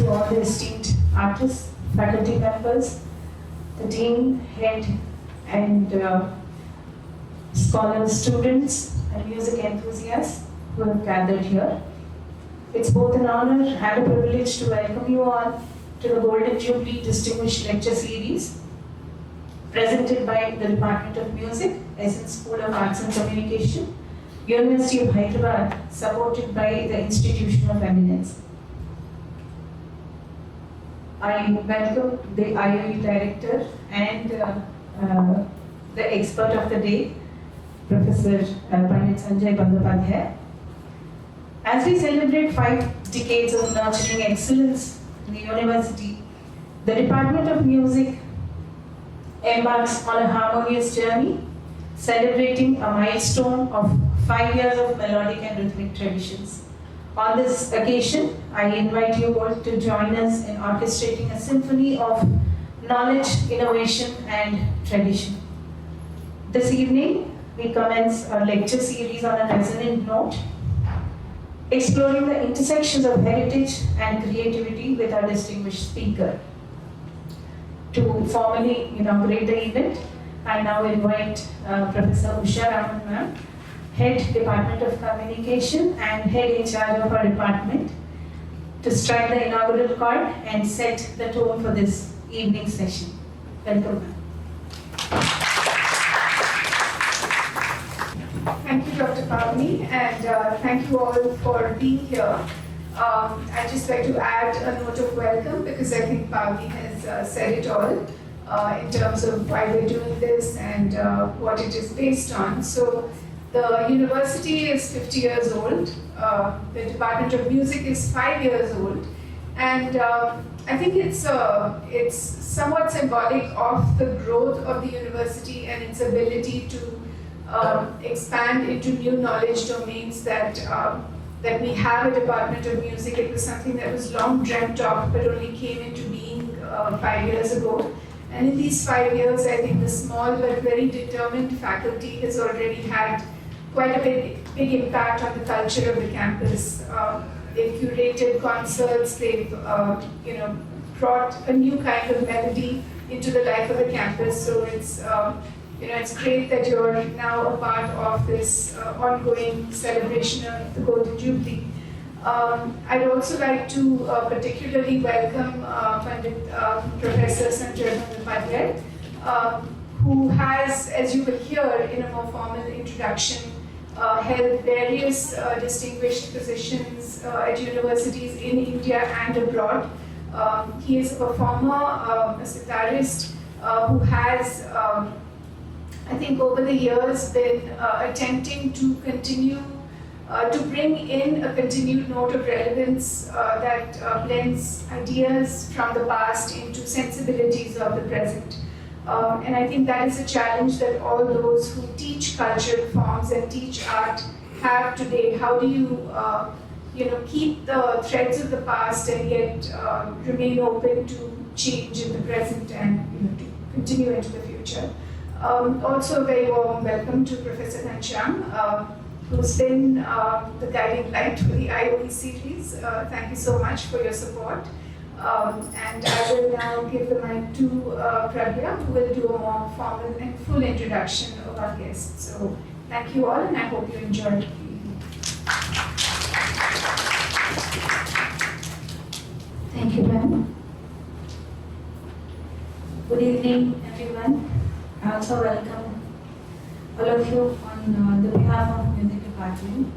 to all the esteemed artists, faculty members, the dean, head, and scholars, students, and music enthusiasts who have gathered here. It's both an honor and a privilege to welcome you all to the Golden Jubilee Distinguished Lecture Series presented by the Department of Music, Essence School of Arts and Communication, University of Hyderabad, supported by the Institution of Eminence. I welcome the IOE Director and the expert of the day, Professor Pandit Sanjoy Bandopadhyay. As we celebrate 5 decades of nurturing excellence in the university, the Department of Music embarks on a harmonious journey, celebrating a milestone of 5 years of melodic and rhythmic traditions. On this occasion, I invite you all to join us in orchestrating a symphony of knowledge, innovation, and tradition. This evening, we commence our lecture series on a resonant note, exploring the intersections of heritage and creativity with our distinguished speaker. To formally inaugurate the event, I now invite Professor Husain ma'am, Head Department of Communication and Head in charge of our department, to strike the inaugural chord and set the tone for this evening session. Welcome, ma'am. Thank you, Dr. Pavani, and thank you all for being here. I'd just like to add a note of welcome because I think Pavani has said it all in terms of why we're doing this and what it is based on. So the university is 50 years old, the Department of Music is 5 years old, and I think it's somewhat symbolic of the growth of the university and its ability to expand into new knowledge domains that we have a Department of Music. It was something that was long dreamt of, but only came into being 5 years ago. And in these 5 years, I think the small but very determined faculty has already had quite a big impact on the culture of the campus. They've curated concerts, they've brought a new kind of melody into the life of the campus. So it's great that you're now a part of this ongoing celebration of the Golden Jubilee. I'd also like to particularly welcome Professor Sanjoy Bandopadhyay, who has, as you will hear in a more formal introduction, held various distinguished positions at universities in India and abroad. He is a performer, a sitarist, who has I think over the years been attempting to continue to bring in a continued note of relevance that blends ideas from the past into sensibilities of the present. And I think that is a challenge that all those who teach cultural forms and teach art have today. How do you keep the threads of the past and yet remain open to change in the present and to continue into the future? Also, a very warm welcome to Professor Ghanshyam, who's been the guiding light for the IOE series. Thank you so much for your support. And I will now give the mic to Pragya, who will do a more formal and full introduction of our guests. So thank you all, and I hope you enjoyed the evening. Thank you, ma'am. Good evening, everyone. I also welcome all of you on the behalf of Music Department.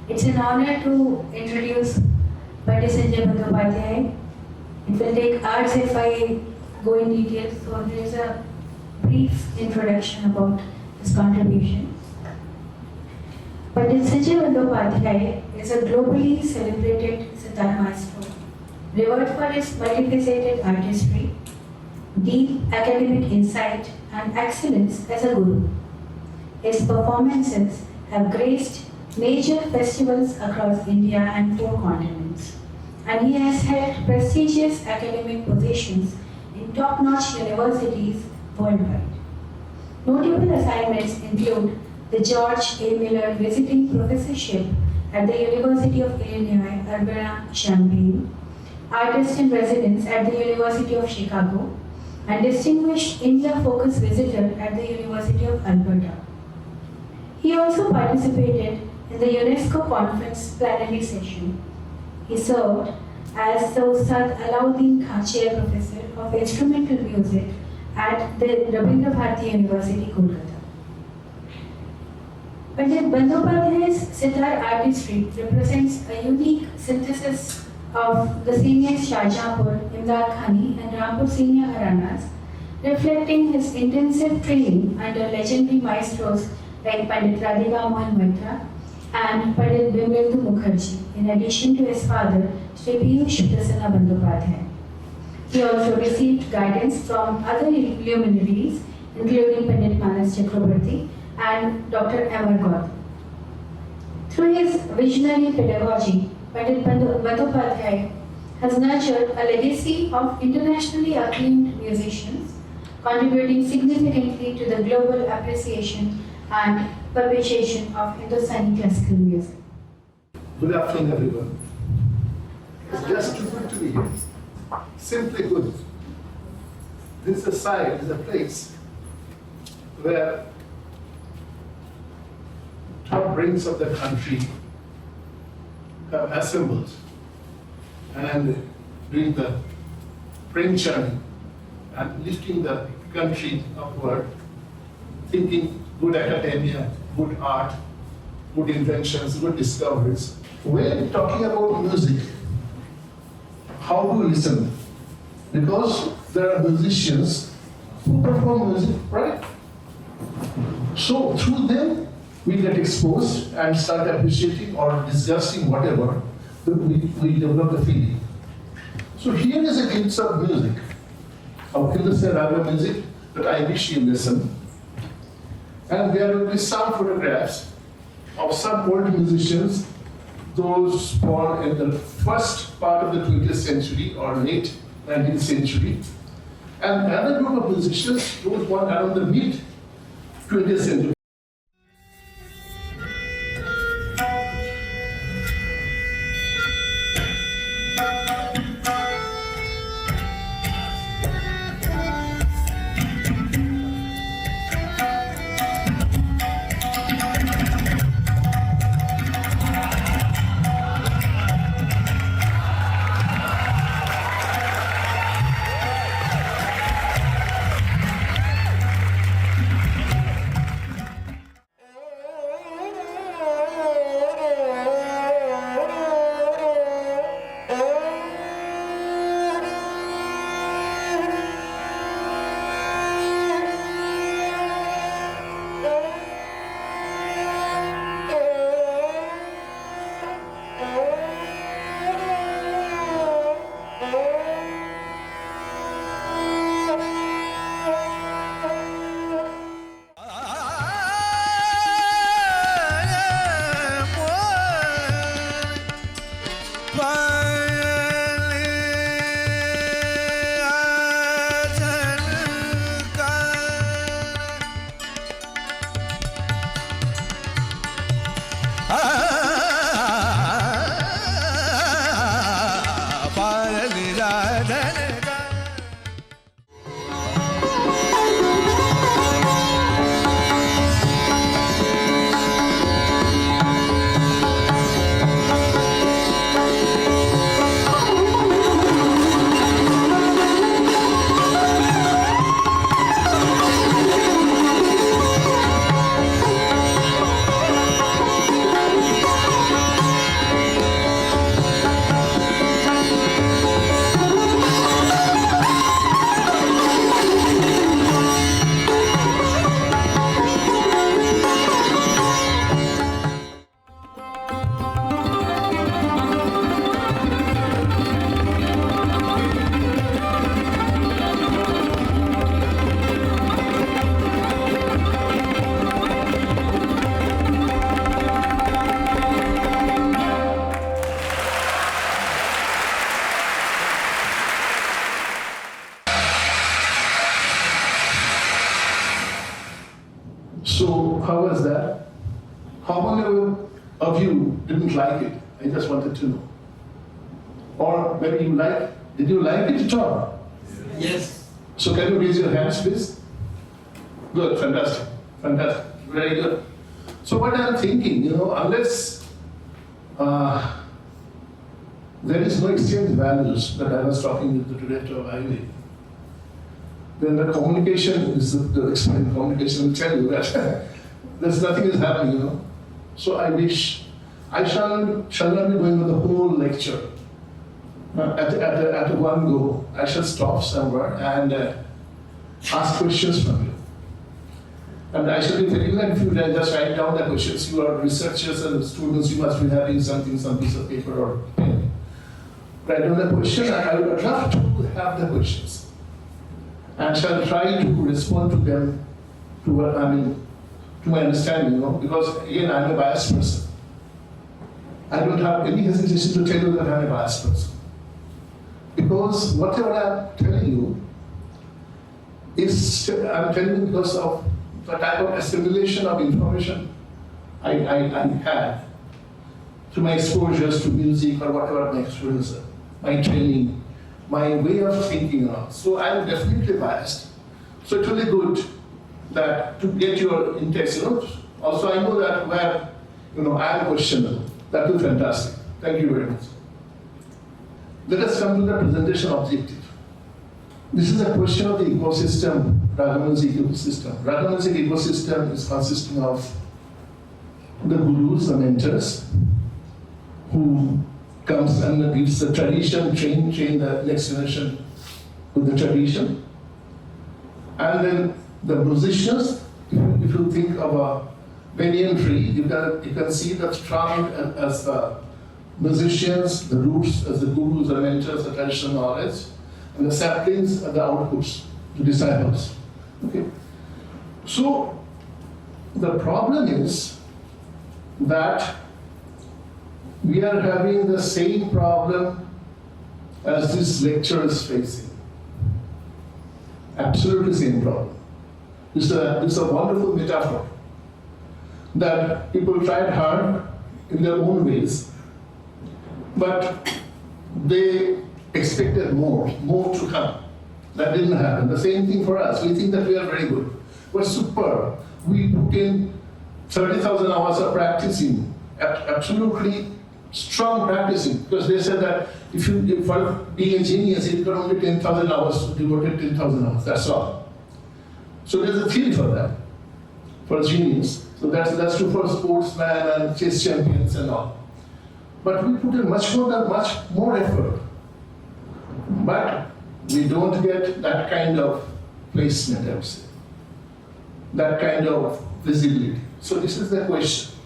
It's an honor to introduce Pandit Sanjoy Bandopadhyay. It will take hours if I go in detail, so there is a brief introduction about his contribution. Pandit Sanjoy Bandopadhyay is a globally celebrated sitar maestro, revered for his multifaceted artistry, deep academic insight, and excellence as a guru. His performances have graced major festivals across India and 4 continents, and he has held prestigious academic positions in top-notch universities worldwide. Notable assignments include the George A. Miller Visiting Professorship at the University of Illinois, Urbana-Champaign, artist in residence at the University of Chicago, and distinguished India-focused visitor at the University of Alberta. He also participated in the UNESCO conference plenary session. He served as the Ustad Alauddin Khan Chair Professor of Instrumental Music at the Rabindra Bharati University, Kolkata. Pandit Bandopadhyay's sitar artistry represents a unique synthesis of the senior Shahjahanpur, Imdad Khani and Rampur senior Haranas, reflecting his intensive training under legendary maestros like Pandit Radhika Mohan Maitra and Pandit Bimrendu Mukherjee, in addition to his father, Sri Piyush Prasanna Bandopadhyay. He also received guidance from other luminaries, including Pandit Manas Chakrabarti and Dr. Amar Gautam. Through his visionary pedagogy, Pandit Bandopadhyay has nurtured a legacy of internationally acclaimed musicians, contributing significantly to the global appreciation and perpetuation of Hindustani classical music. Good afternoon, everyone. It's just too good to be here. Simply good. This is a site, this is a place where top brains of the country have assembled and doing the brain churning and lifting the country upward, thinking good academia, good art, good inventions, good discoveries. When talking about music, how to listen? Because there are musicians who perform music, right? So through them, we get exposed and start appreciating or discussing whatever, we develop the feeling. So here is a glimpse of music, of Hindustani Raga music that I wish you listen. And there will be some photographs of some old musicians, those born in the first part of the 20th century or late 19th century, and another group of musicians, those born around the mid 20th century. So how was that? How many of you didn't like it? I just wanted to know. Or maybe did you like it at all? Yes. So can you raise your hands, please? Good, fantastic, fantastic, very good. So what I'm thinking, unless there is no exchange values that I was talking with the director of highway, then the communication is the explained communication will tell you that there's nothing is happening, So I wish I shall not be going on the whole lecture at one go. I shall stop somewhere and ask questions from you. And I shall be very glad if you just write down the questions. You are researchers and students, you must be having some piece of paper or pen. Write down the question. I would love to have the questions. And shall try to respond to them to my understanding, because again, I'm a biased person. I don't have any hesitation to tell you that I'm a biased person. Because whatever I'm telling you I'm telling you because of the type of assimilation of information I had through my exposures to music or whatever my experience, my training, my way of thinking. So I'm definitely biased. So it's really good that to get your intakes, Also, I know that where, I am questionable. That is fantastic. Thank you very much. Let us come to the presentation objective. This is a question of the ecosystem, Raga music ecosystem. Raga music ecosystem is consisting of the gurus, the mentors, who comes and gives the tradition, train the next generation with the tradition. And then the musicians, if you think of a banyan tree, you can see the trunk as the musicians, the roots as the gurus, the mentors, the traditional knowledge, and the saplings are the outputs, the disciples. Okay? So the problem is that we are having the same problem as this lecture is facing. Absolutely same problem. This is a wonderful metaphor that people tried hard in their own ways, but they expected more to come. That didn't happen. The same thing for us. We think that we are very good. We're superb. We put in 30,000 hours of practicing, absolutely strong practicing, because they said that for being a genius, it got only 10,000 hours, devoted 10,000 hours, that's all. So there's a theory for that, for a genius. So that's true for sportsmen and chess champions and all. But we put in much more effort. But we don't get that kind of placement, I would say. That kind of visibility. So this is the question.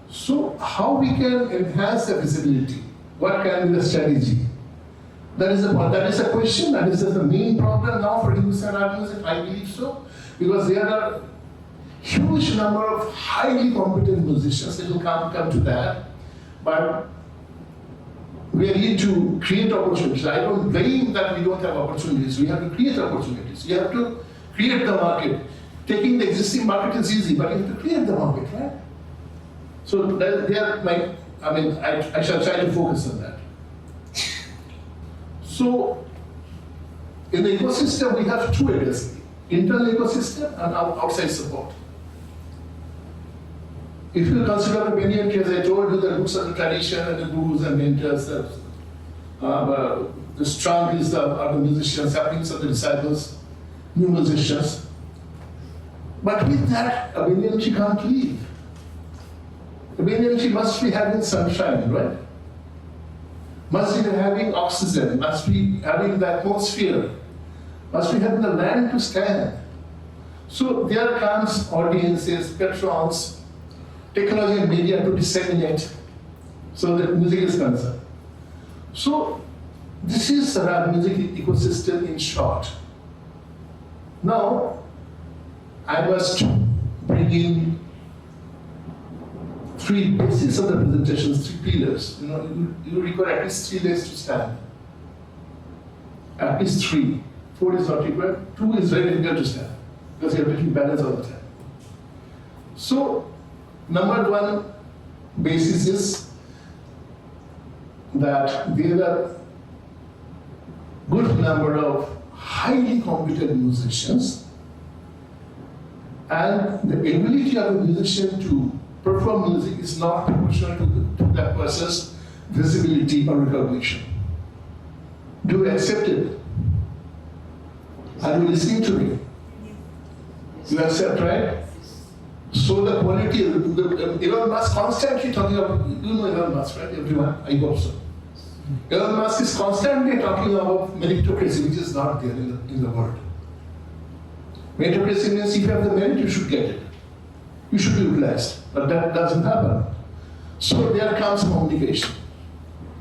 So how we can enhance the visibility? What can be the strategy? That is a question. That is the main problem now for Hindustani Raga music, I believe so. Because there are huge number of highly competent musicians. It will come to that. But we need to create opportunities. I don't blame that we don't have opportunities. We have to create opportunities. We have to create the market. Taking the existing market is easy, but you have to create the market, right? So I shall try to focus on that. So in the ecosystem, we have two areas: internal ecosystem and outside support. If you consider the banyan tree, as I told you, the roots of the tradition and the gurus and mentors, the strong is are the musicians, saplings of the disciples, new musicians. But with that, a banyan tree can't live. A banyan tree must be having sunshine, right? Must be having oxygen, must be having the atmosphere, must be having the land to stand. So there comes audiences, patrons, technology and media to disseminate so that music is concerned. So this is the Raga music ecosystem in short. Now, I must bring in three bases of the presentations, three pillars. You require at least 3 days to stand. At least 3. 4 is not required. 2 is very difficult to stand because you are making balance all the time. So, number 1 basis is that there are good number of highly competent musicians, and the ability of a musician to perform music is not proportional to that person's visibility or recognition. Do you accept it? Are you listening to me? You accept, right? So the quality, Elon Musk constantly talking about, you know Elon Musk, right? Everyone, I hope so. Elon Musk is constantly talking about meritocracy, which is not there in the world. Meritocracy means if you have the merit, you should get it. You should be utilized, but that doesn't happen. So there comes communication.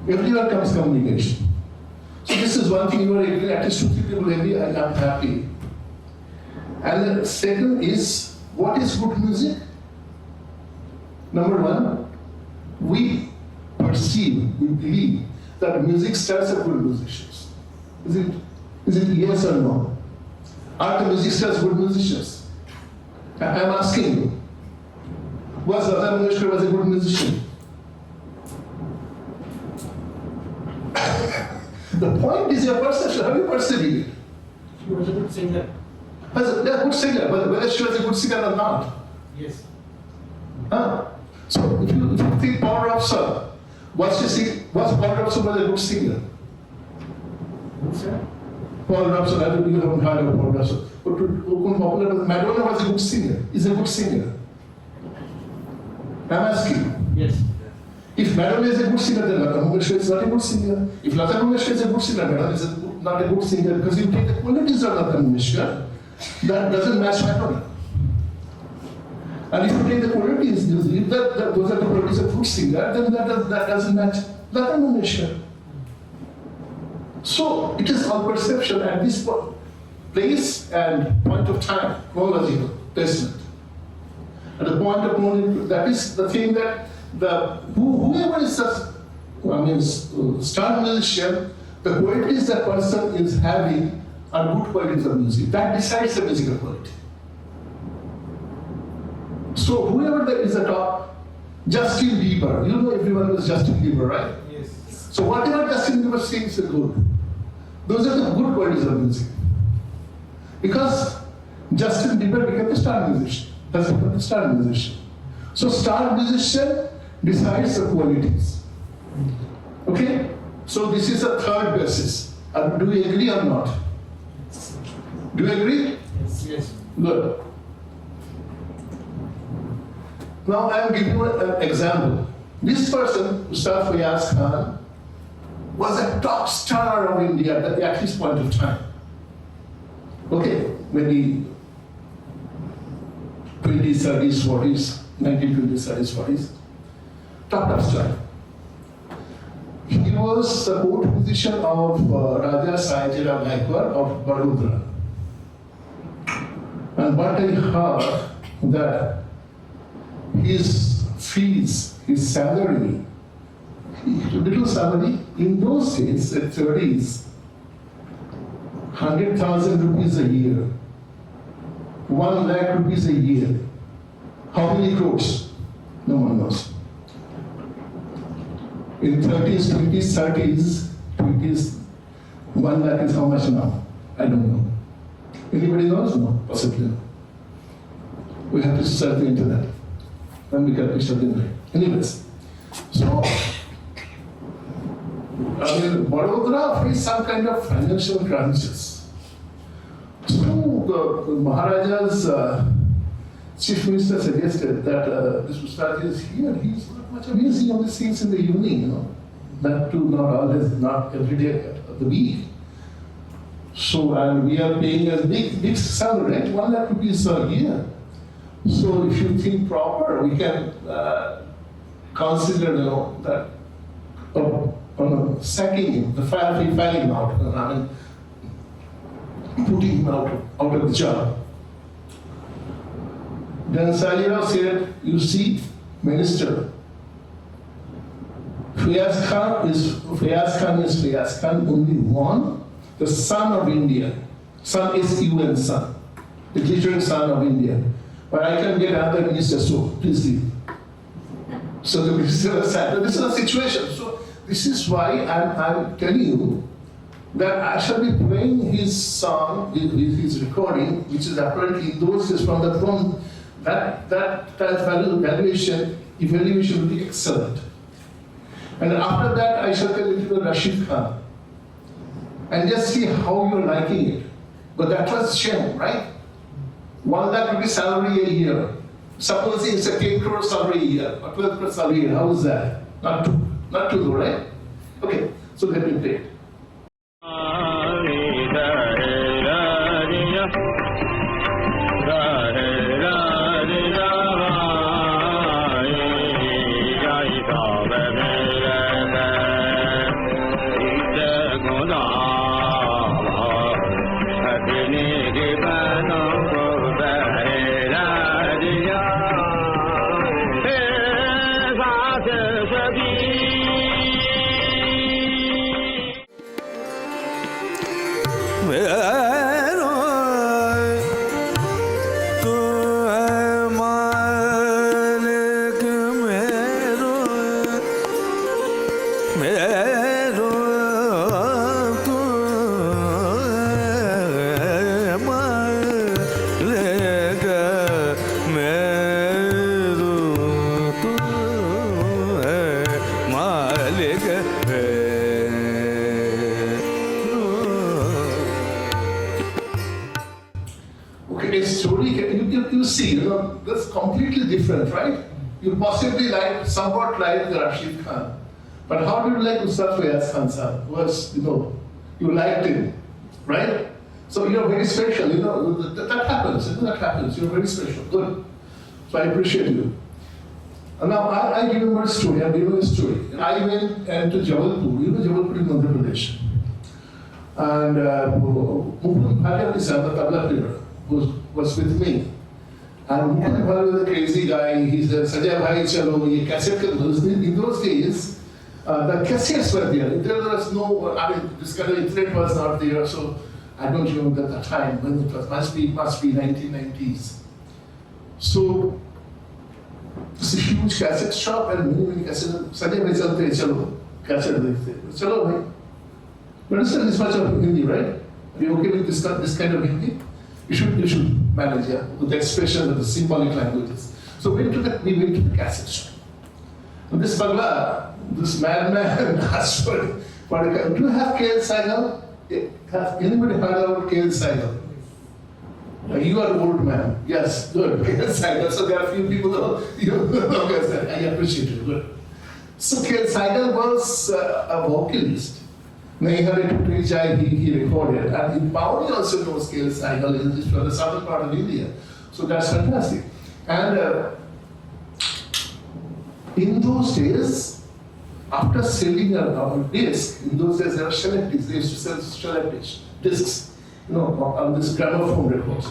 Everywhere comes communication. So this is one thing you are agreeing, at least 2-3 people agree, I am happy. And the second is, what is good music? Number one, we perceive, we believe that music stars are good musicians. Is it yes or no? Are the music stars good musicians? I am asking you. Was Lata Mangeshkar was a good musician? The point is your perception. How you perceive it? She was a good singer. Was a good singer, but whether she was a good singer or not? Yes. Huh? So if you think Paul Robson, was Paul Robson was a good singer? Who, sir? Paul Robson, I don't know, you haven't heard of Paul Robson. But popular, Madonna was a good singer, is a good singer. I'm asking. Yes. If Madonna is a good singer, then Lata Mangeshkar is not a good singer. If Lata Mangeshkar is a good singer, Madonna is not a good singer, because you take the qualities of Lata Mangeshkar, that doesn't match Madonna. And if you take the qualities, if those are the qualities of good singer, then that doesn't match Lata Mangeshkar. So it is all perception at this place and point of time, chronological placement. At the point of moment, that is the thing that whoever is star musician, the qualities that person is having are good qualities of music. That decides the musical quality. So whoever is the top, Justin Bieber, you know everyone knows Justin Bieber, right? Yes. So whatever Justin Bieber sings is good. Those are the good qualities of music. Because Justin Bieber became a star musician. Has become a star musician. So star musician decides the qualities. Okay? So this is the third basis. Do we agree or not? Do you agree? Yes. Yes. Good. Now I am giving you an example. This person, Ustad Fayaz Khan, was a top star of India at this point of time. Okay, maybe 20s, 30s, 40s, 1920s, 30s, 40s. Top star. He was the court musician of Raja Sahajirao Gaikwad of Vadodara. And what I heard that his fees, his salary, little salary, in those days, at 30s, 100,000 rupees a year, 1 lakh rupees a year. How many crores? No one knows. In 30s, 20s, 30s, 20s, 1 lakh is how much now? I don't know. Anybody knows? No, possibly no. We have to search the internet. Then we can picture the internet. Anyways, so, Vadodara faced some kind of financial crunches. So, the Maharaja's chief minister suggested that this Ustad is here, he's not much amazing on these things in the evening, you know. That too, not always, not every day of the week. So, and we are paying a big salary, right? 1 lakh rupees a year. So, if you think proper, we can consider, you know, that sacking him, the filing him out, I mean, putting him out of the job. Then Sahajirao said, you see, minister, Fayaz Khan is Fayaz Khan only one, the son of India. Son is UN son, the glittering son of India. But I can get another minister, so please leave. So the minister was sad. This is the situation. So this is why I'm telling you that I shall be playing his song, his recording, which is apparently in those days from the throne. That evaluation will be excellent. And after that, I shall tell it to Rashid Khan and just see how you're liking it. But that was shame, right? 1 lakh rupee salary a year. Supposing it's a 10 crore salary a year or 12 crore salary a year. How is that? Not too low, right? Okay, so let me play it. Okay, a story, you see, that's completely different, right? You possibly somewhat like the Rashid Khan. But how do you like Ustad Fayaz Khan sir? Was, you liked him, right? So you're very special, that happens, that happens, you're very special, good. So I appreciate you. And now I remember a story, I went to Jabalpur, Jabalpur in Madhya Pradesh. And Pragya Pyasi, the tabla player, was with me. And Mukund Bhai was a crazy guy. He said, Sajay bhai, chalo, ye cassette. In those days, the cassettes were there. There was no, this kind of internet was not there. So I don't remember the time when it was. Must be 1990s. So it's a huge cassette shop and many cassettes. Sajay bhai chalte, chalo, cassette dekhte. Chalo bhai. You understand this much of Hindi, right? Are you okay with this kind of Hindi? You should manage, yeah, with the expression of the symbolic languages. So we went to the cassette shop. And this Bagla, this madman asked for a, do you have KL Saigal? Has anybody heard about KL Saigal? You are an old man. Yes, good. KL Saigal. So there are a few people that I appreciate it. Good. So KL Saigal was a vocalist. He recorded, and Pavani also knows KL Saigal, is from the southern part of India. So that's fantastic. And in those days, after selling a disc, in those days there were shellac discs, they used to sell shellac discs, on this gramophone records.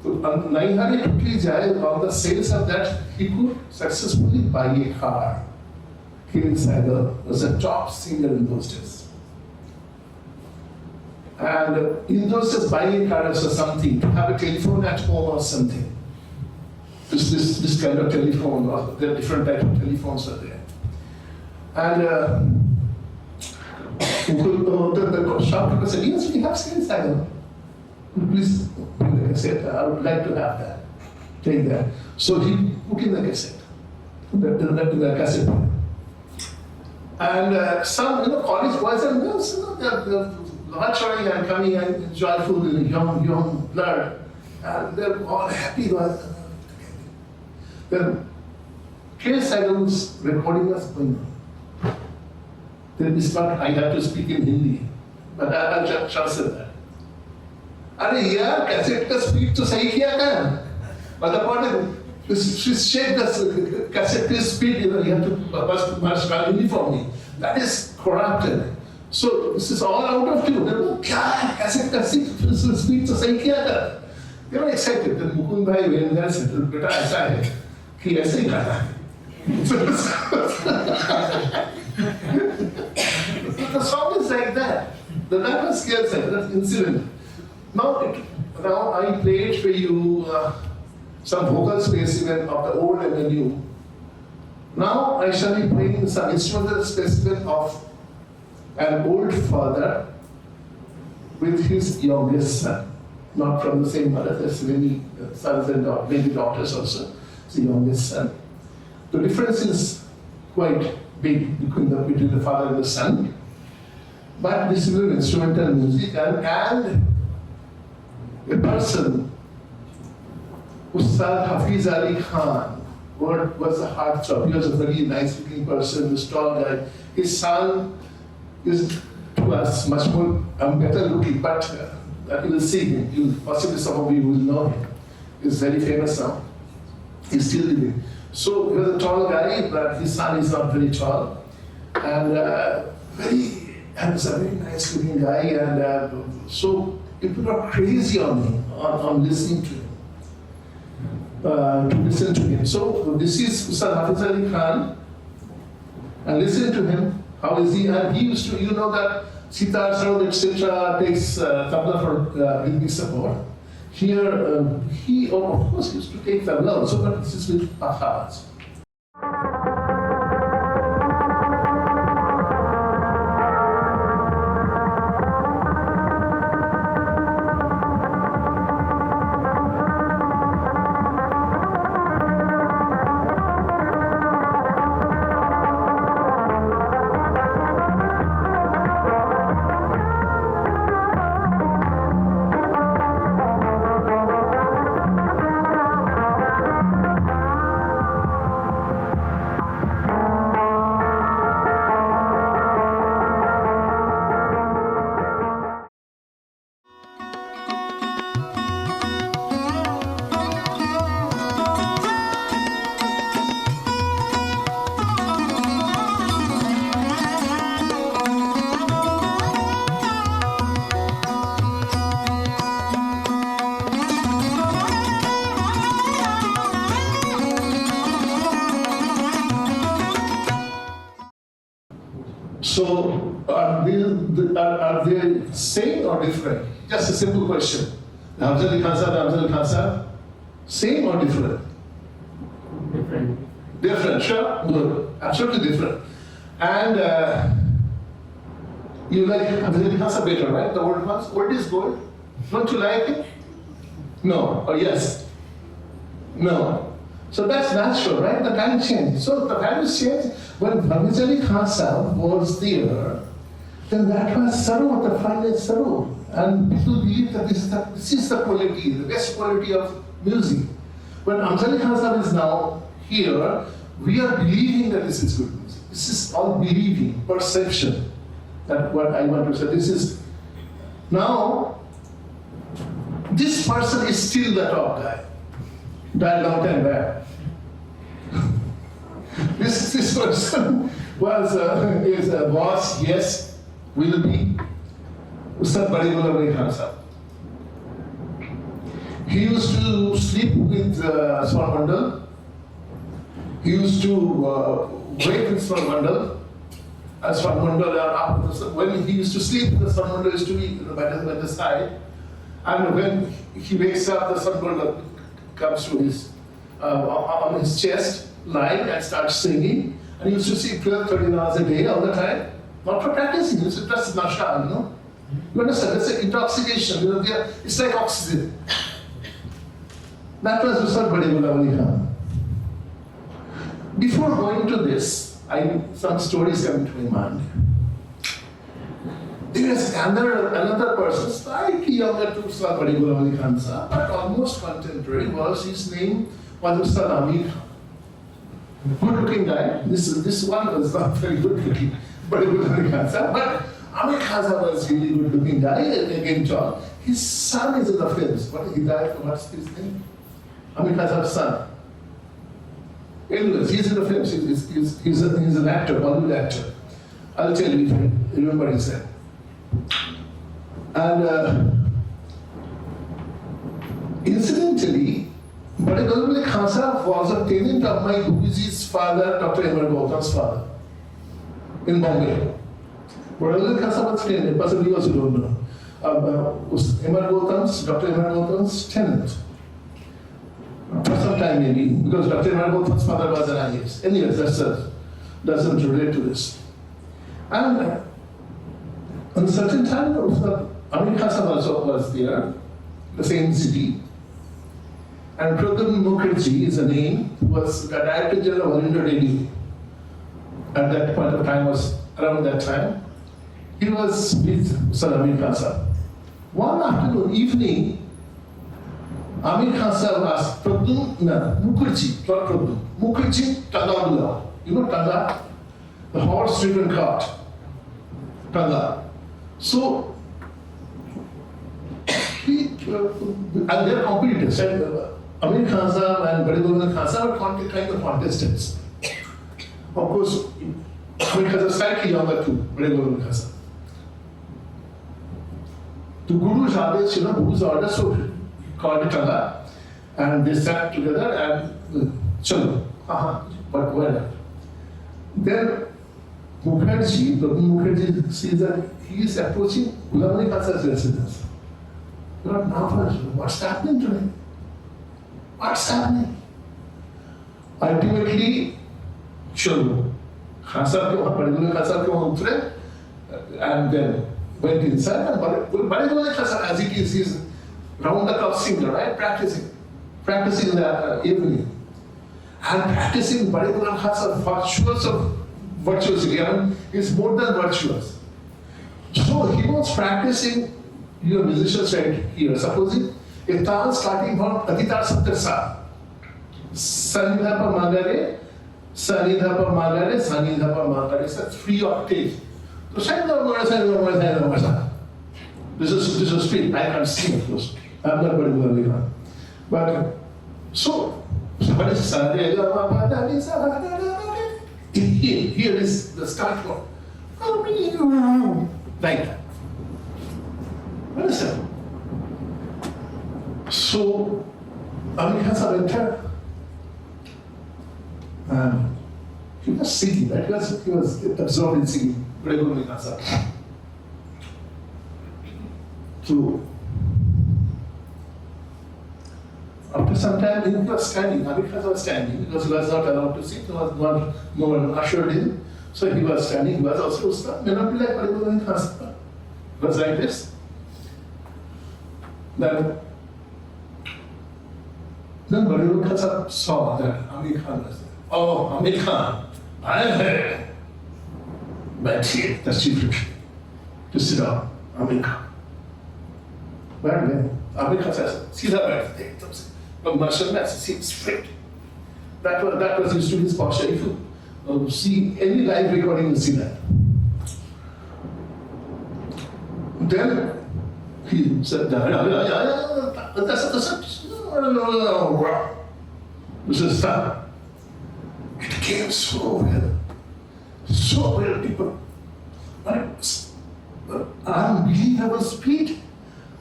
So Naihari quickly on the sales of that, he could successfully buy a car. KL Saigal was a top singer in those days. And in those days, buying a car was something, to have a telephone at home or something. This kind of telephone, there are different types of telephones are there. And the shopkeeper said, yes, we have KL Saigal. Please bring the cassette, I would like to have that. Take that. So he put in the cassette, in the cassette. And some college boys and girls, they're nurturing and coming and joyful in a young blood, and they're all happy. Then KL Saigal's recording was going on. Then this part I have to speak in Hindi, but I'll translate that. अरे यार cassette का speed तो सही किया क्या? But the point is, shake the cassette speed. You have to march uniformly. That is corrupted. So this is all out of tune. क्या cassette का speed तो सही किया क्या? They were excited. Then Mukund bhai went there and said, बेटा ऐसा है कि ऐसे ही करना है. The song is like that. That was KL Saigal. That incident. Now I played for you some vocal specimen of the old and the new. Now I shall be playing some instrumental specimen of an old father with his youngest son. Not from the same mother, there's many sons and many daughters also. It's the youngest son. The difference is quite big between the father and the son. But this is an instrumental music and a person, Ustad Hafiz Ali Khan, was a heartthrob. He was a very nice looking person, a tall guy. His son is to us much more better looking, but you will see him. Possibly some of you will know him. He's very famous now. He's still living. So he was a tall guy, but his son is not very tall. And he's a very nice looking guy. And so people are crazy on him, on listening to him. To listen to him. So this is Ustad Hafiz Ali Khan. And listen to him. How is he? And he used to, you know that sitar, sarod, etc. takes tabla for rhythmic support. Here, he of course used to take tabla also, but this is with ahaz. So are they same or different? Just a simple question. Hamza Ali Khan Sahab, Hamza Ali Khan Sahab, same or different? Different. Different, sure, good, absolutely different. And you like Hamza Ali Khan Sahab better, right? The old ones. Old is gold. Don't you like it? No or yes? No. So that's natural, right? The time changed. So the values changed. When Hamza Ali Khan Sahab was there, then that was sarod, the finest sarod. And people believe that this is the quality, the best quality of music. When Hamza Ali Khan Sahab is now here, we are believing that this is good music. This is all believing, perception. That's what I want to say. This is, now, this person is still the top guy. Died long time back. This person is a boss, yes, will be. Ustad Badi Ghulam Khan Sahab. He used to sleep with Swan Mandal. He used to wake with Swan Mandal. Swan Mandal, when he used to sleep, the Swan Mandal used to be by the side. And when he wakes up, the Swan Mandal comes to his on his chest, lying, and starts singing. And he used to sing 12, 13 hours a day all the time. Not for practicing, it's just nasha, you know. You understand? That's an intoxication. You know, it's like oxygen. That was Ustad Badi Ghulam Ali Khan. Before going to this, some stories come to my mind. There is another person, slightly younger to Ustad Badi Ghulam Ali Khan Sahab, but almost contemporary, was his name was Ustad Amir Khan. Good looking guy. This one was not very good looking, Badi Ghulam Ali Khan Sahab, but Amir Khan Sahab was really good looking guy, again tall. His son is in the films. He died from what's his name? Amir Khan Sahab's son. Anyways, he's in the films. He's an actor, Bollywood actor. I'll tell you if you remember what he said. And incidentally, Badi Ghulam Ali Khan Sahab was a tenant of my Guruji's father, Dr. Eminent Gautam's father, in Bombay. Badi Ghulam Ali Khan Sahab was tenant, possibly you also don't know. Dr. Eminent Gautam's tenant. For some time maybe, because Dr. Margot's father was an IAS. Anyways, doesn't relate to this. And on a certain time, Amir Khan also was there, the same city. And Pragya Pyasi is a name, who was the Director General of All Radio. At that point of time, was around that time. He was with Sir Amir Khan sir. One afternoon, evening, Amir Khan sir asked Mukherjee, not Pragya, Mukherjee, Tanga. You know Tanga? The horse-driven cart. Tanga. So, and their competitors, Amir Khan sir and Badi Khan sir were kind of contestants. Of course, Amir Khan sir slightly younger too, Badi Khan sir. The Guru's orders, Guru's orders, so he called it Tanga, and they sat together and chalo, but where? Then Mukherjee, Prabhu Mukherjee sees that he is approaching Ghulam Ali Khan's residence. What's happening today? What's happening? Ultimately, chalo, Khan Sahib ke wahan, Khan Sahib ke wahan utre, and then went inside, and Badi Khan Sahib, as it is, he's round the clock singer, right? Practicing in the evening. And practicing Badi Khan Sahib virtuosity, is more than virtuous. So he was practicing, your musicians right here, supposing a tal starting from Aditar Sattar Sa. Sanidha pa magare, Sanidha pa magare, Sanidha pa magare, so 3 octaves. So Sanidha. This is speed. I can't sing, of course. I'm not very good at it. But so what is here is the start one. Like that. Understand? So Amir Khan sir entered. He was singing, right? He was absorbed in singing. Guru Khan sir. So after some time, he was standing. Amir Khan was standing because he was not allowed to sit. No one ushered in. So he was standing. He was also Ustad. May not be like Guru Khan sir. It was like this. Then Guru Khan sir saw that Amir Khan was there. Oh, Amir Khan, I am here. But here, the chief to sit down. Amir Khan. But then Amir Khan says, see that right? But mashallah, sit straight. That was used to his posture. If you see any live recording, you see that. Then he said, this is that. It came so well, people. Unbelievable speed,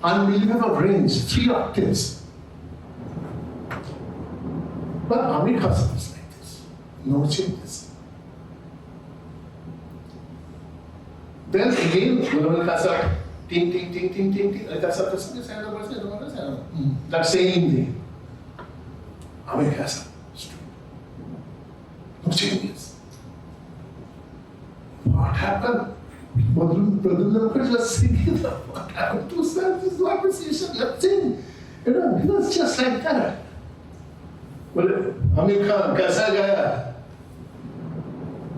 unbelievable range, 3 octaves. But Amir Khan was like this, no changes. Then again, Guru Khan sir, ting, ting, ting, ting, ting, ting, that same thing. Amir Khan sir, no changes. What happened? Pragya Pyasi was singing, what happened to sir? This is not appreciation, nothing. He was just like that. Well, Amir Khan, kaisa gaya?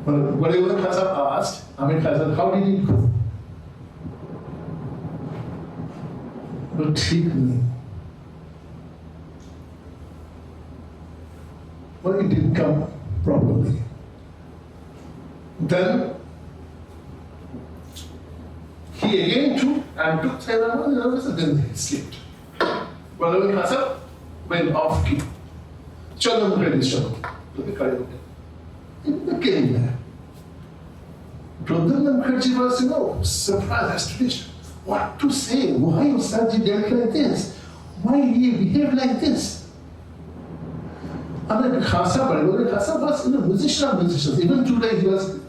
Guru Khan sir asked, Amir Khan, how did it go? But ठीक नहीं. Well, it didn't come properly. Then he again took Sayyidina, then he slipped. Guru Khan sir went off key. Chalo Mukherjee, chalo. तो भी खड़े हो गए. It became there. Pragya Pyasi was, surprised, astonished. What to say? Why Ustadji dealt like this? Why he behaved like this? I mean, Guru Khan was a musician of musicians. Even today he was,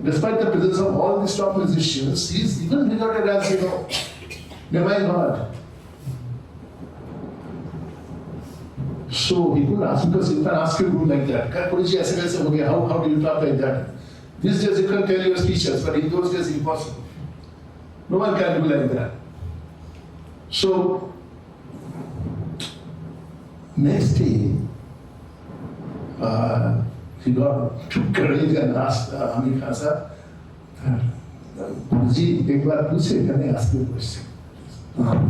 despite the presence of all these top musicians, he is even regarded as, may my God. So he couldn't ask, because you can ask a guru like that. How do you talk like that? These days you can tell your teachers, but in those days impossible. No one can do like that. So next day, he took courage and asked Amir Khan sir, Guruji, एक बार पूछे, can I ask you a question?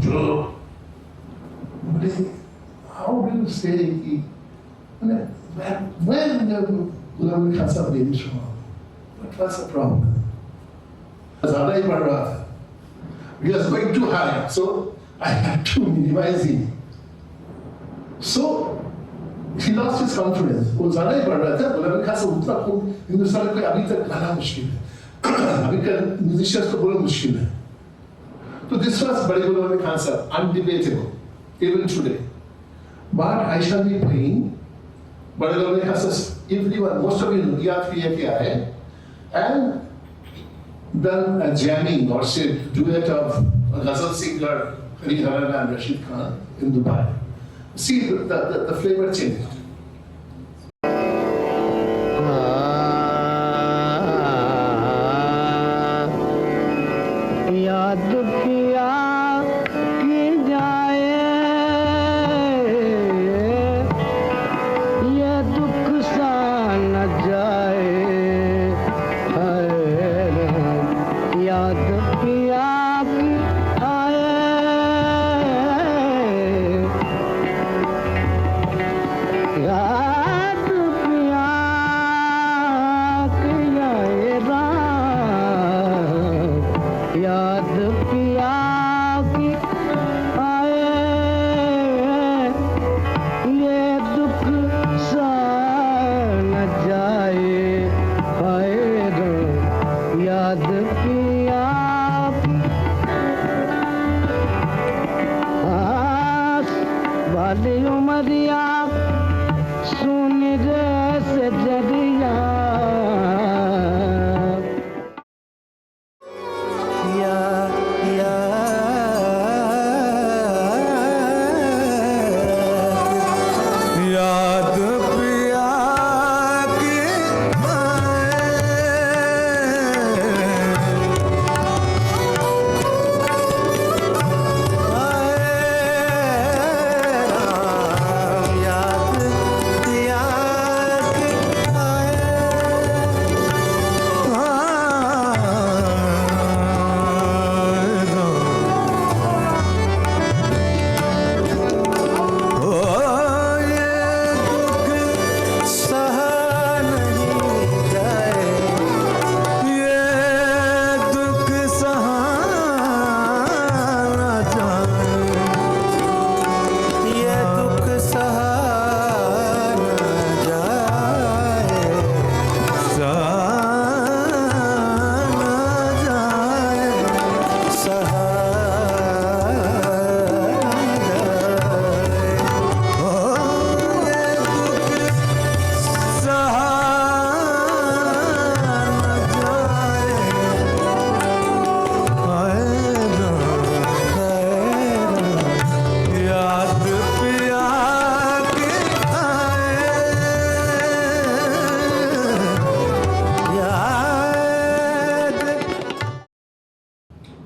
Joe, how do you say when Guru Amir Khan sir went wrong? What was the problem? He was going too high, so I had to minimize him. So he lost his confidence. वो ज़्यादा ही बढ़ रहा था, बोला मैं खासा उतना को हिंदुस्तान में अभी तक गाना मुश्किल है, अभी का musicians को बोलना मुश्किल है. So this was बड़े गुरु अमीर खान साहब, undebatable, even today. But I shall be playing बड़े गुरु अमीर खान साहब, everyone, most of you know, याद किया है, and then a jamming or say duet of a ghazal singer Hariharan and Rashid Khan in Dubai. See, the flavor changed.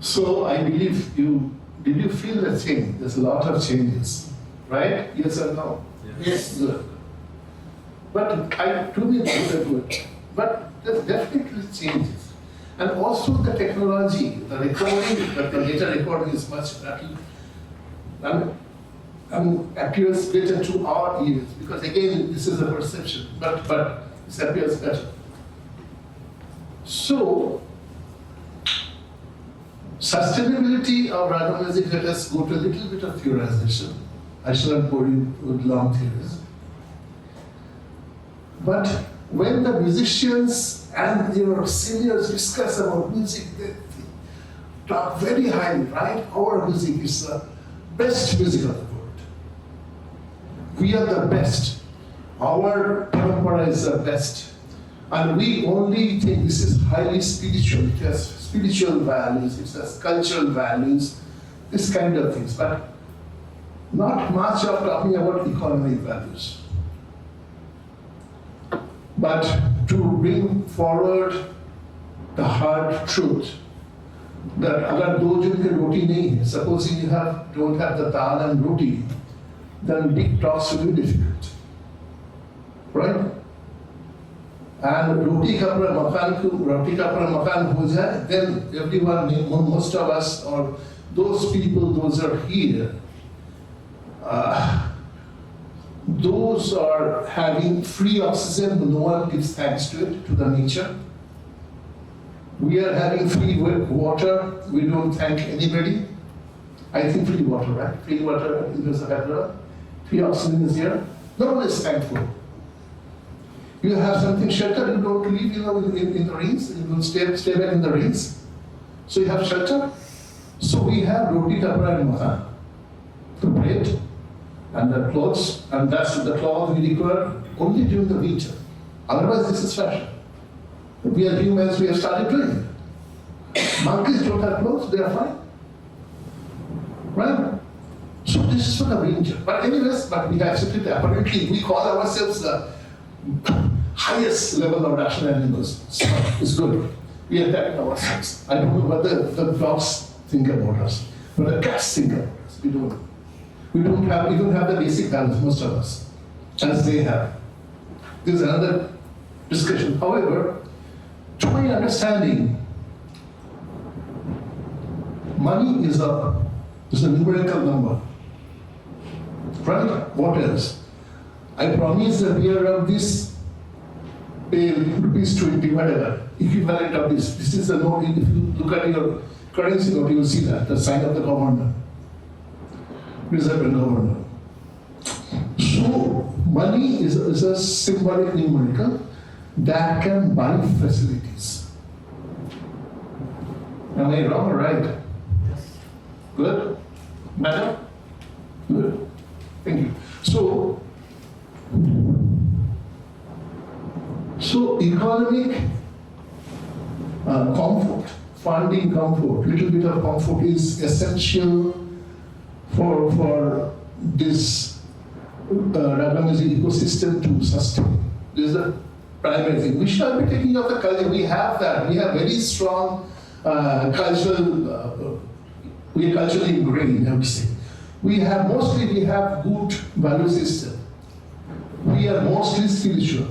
So I believe did you feel the change? There's a lot of changes, right? Yes or no? Yes. Good. But I do need to do it. But there's definitely changes. And also the technology, the recording, the data recording is much better. And appears better to our ears, because again, this is a perception, but it appears better. So, sustainability of raga music, let us go to a little bit of theorization. I shall not bore you with long theories. But when the musicians and their seniors discuss about music, they talk very highly, right? Our music is the best music of the world. We are the best. Our parampara is the best. And we only think this is highly spiritual. It has spiritual values, it has cultural values, this kind of things. But not much of talking about economic values, but to bring forward the hard truth that अगर दो जन के रोटी नहीं है, supposing you don't have the dal and roti, then big talks will be difficult, right? And roti का पूरा मकान हो जाए, then everyone, most of us or those people, those are here, those are having free oxygen, no one gives thanks to it, to the nature. We are having free water, we don't thank anybody. I think free water, right? Free water in the University of Hyderabad, free oxygen is here. No one is thankful. You have something shelter, you don't live in the rains, you don't stay back in the rains. So you have shelter. So we have roti, kapra and makan, the bread and the clothes, and that's the cloth we require only during the winter. Otherwise this is fashion. We are humans, we have started doing it. Monkeys don't have clothes, they are fine. Right? So this is for the winter. But anyways, we have accepted it. Apparently we call ourselves the highest level of rational animals. So it's good. We are attacking ourselves. I don't know what the dogs think about us, but the cats think about us. We don't have the basic values, most of us, as they have. This is another discussion. However, to my understanding, money is a numerical number. Right? What else? I promise that we are of this rupees 20, whatever, equivalent of this. This is the note. If you look at your currency note, you will see that, the sign of the governor, Reserve Governor. So, money is a symbolic numerical that can buy facilities. Am I wrong or right? Yes. Good? Madam? Good. Thank you. So economic comfort, funding comfort, little bit of comfort is essential for this Raga music ecosystem to sustain. This is the primary thing. We shall be taking up the culture. We have that. We have very strong cultural, we are culturally ingrained, I would say. We have good value system. We are mostly spiritual.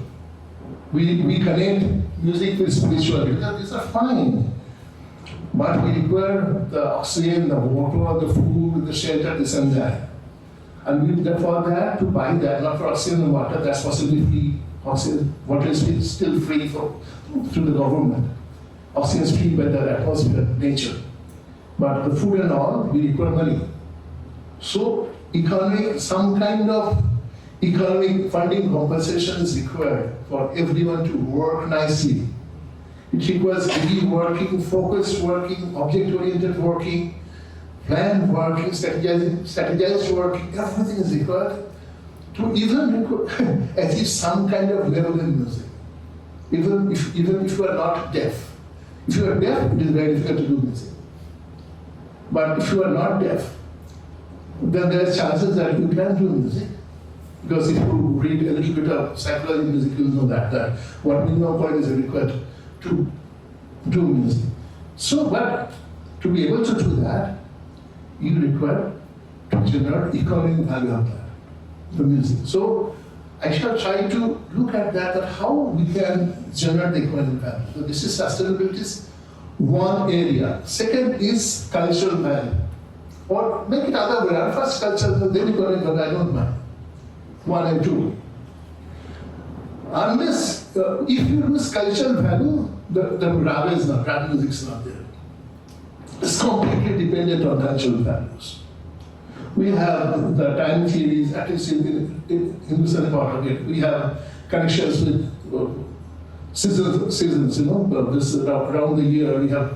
We connect music with spirituality. These are fine. But we require the oxygen, the water, the food, the shelter, this and that. And we therefore have to buy that, not for oxygen and water, that's possibly free. Oxygen, water is still free through the government. Oxygen is free by the atmosphere, nature. But the food and all, we require money. So some kind of economic funding compensation is required for everyone to work nicely. It requires heavy working, focused working, object-oriented working, planned working, strategized working, everything is required to even achieve some kind of level in music. Even if you are not deaf. If you are deaf, it is very difficult to do music. But if you are not deaf, then there are chances that you can do music. Because if you read a little bit of psychology music, you'll know that what minimum point is required to do music. So, but to be able to do that, you require to generate economic value of that, the music. So, I shall try to look at that how we can generate the economic value. So, this is sustainability, one area. Second is cultural value. Or make it other way. First cultural, then economic value, I don't mind. 1 and 2. Unless, if you lose cultural value, the raga is not, raga music is not there. It's completely dependent on cultural values. We have the time theories, at least in Hindustani part of it. We have connections with seasons, you know, this around the year we have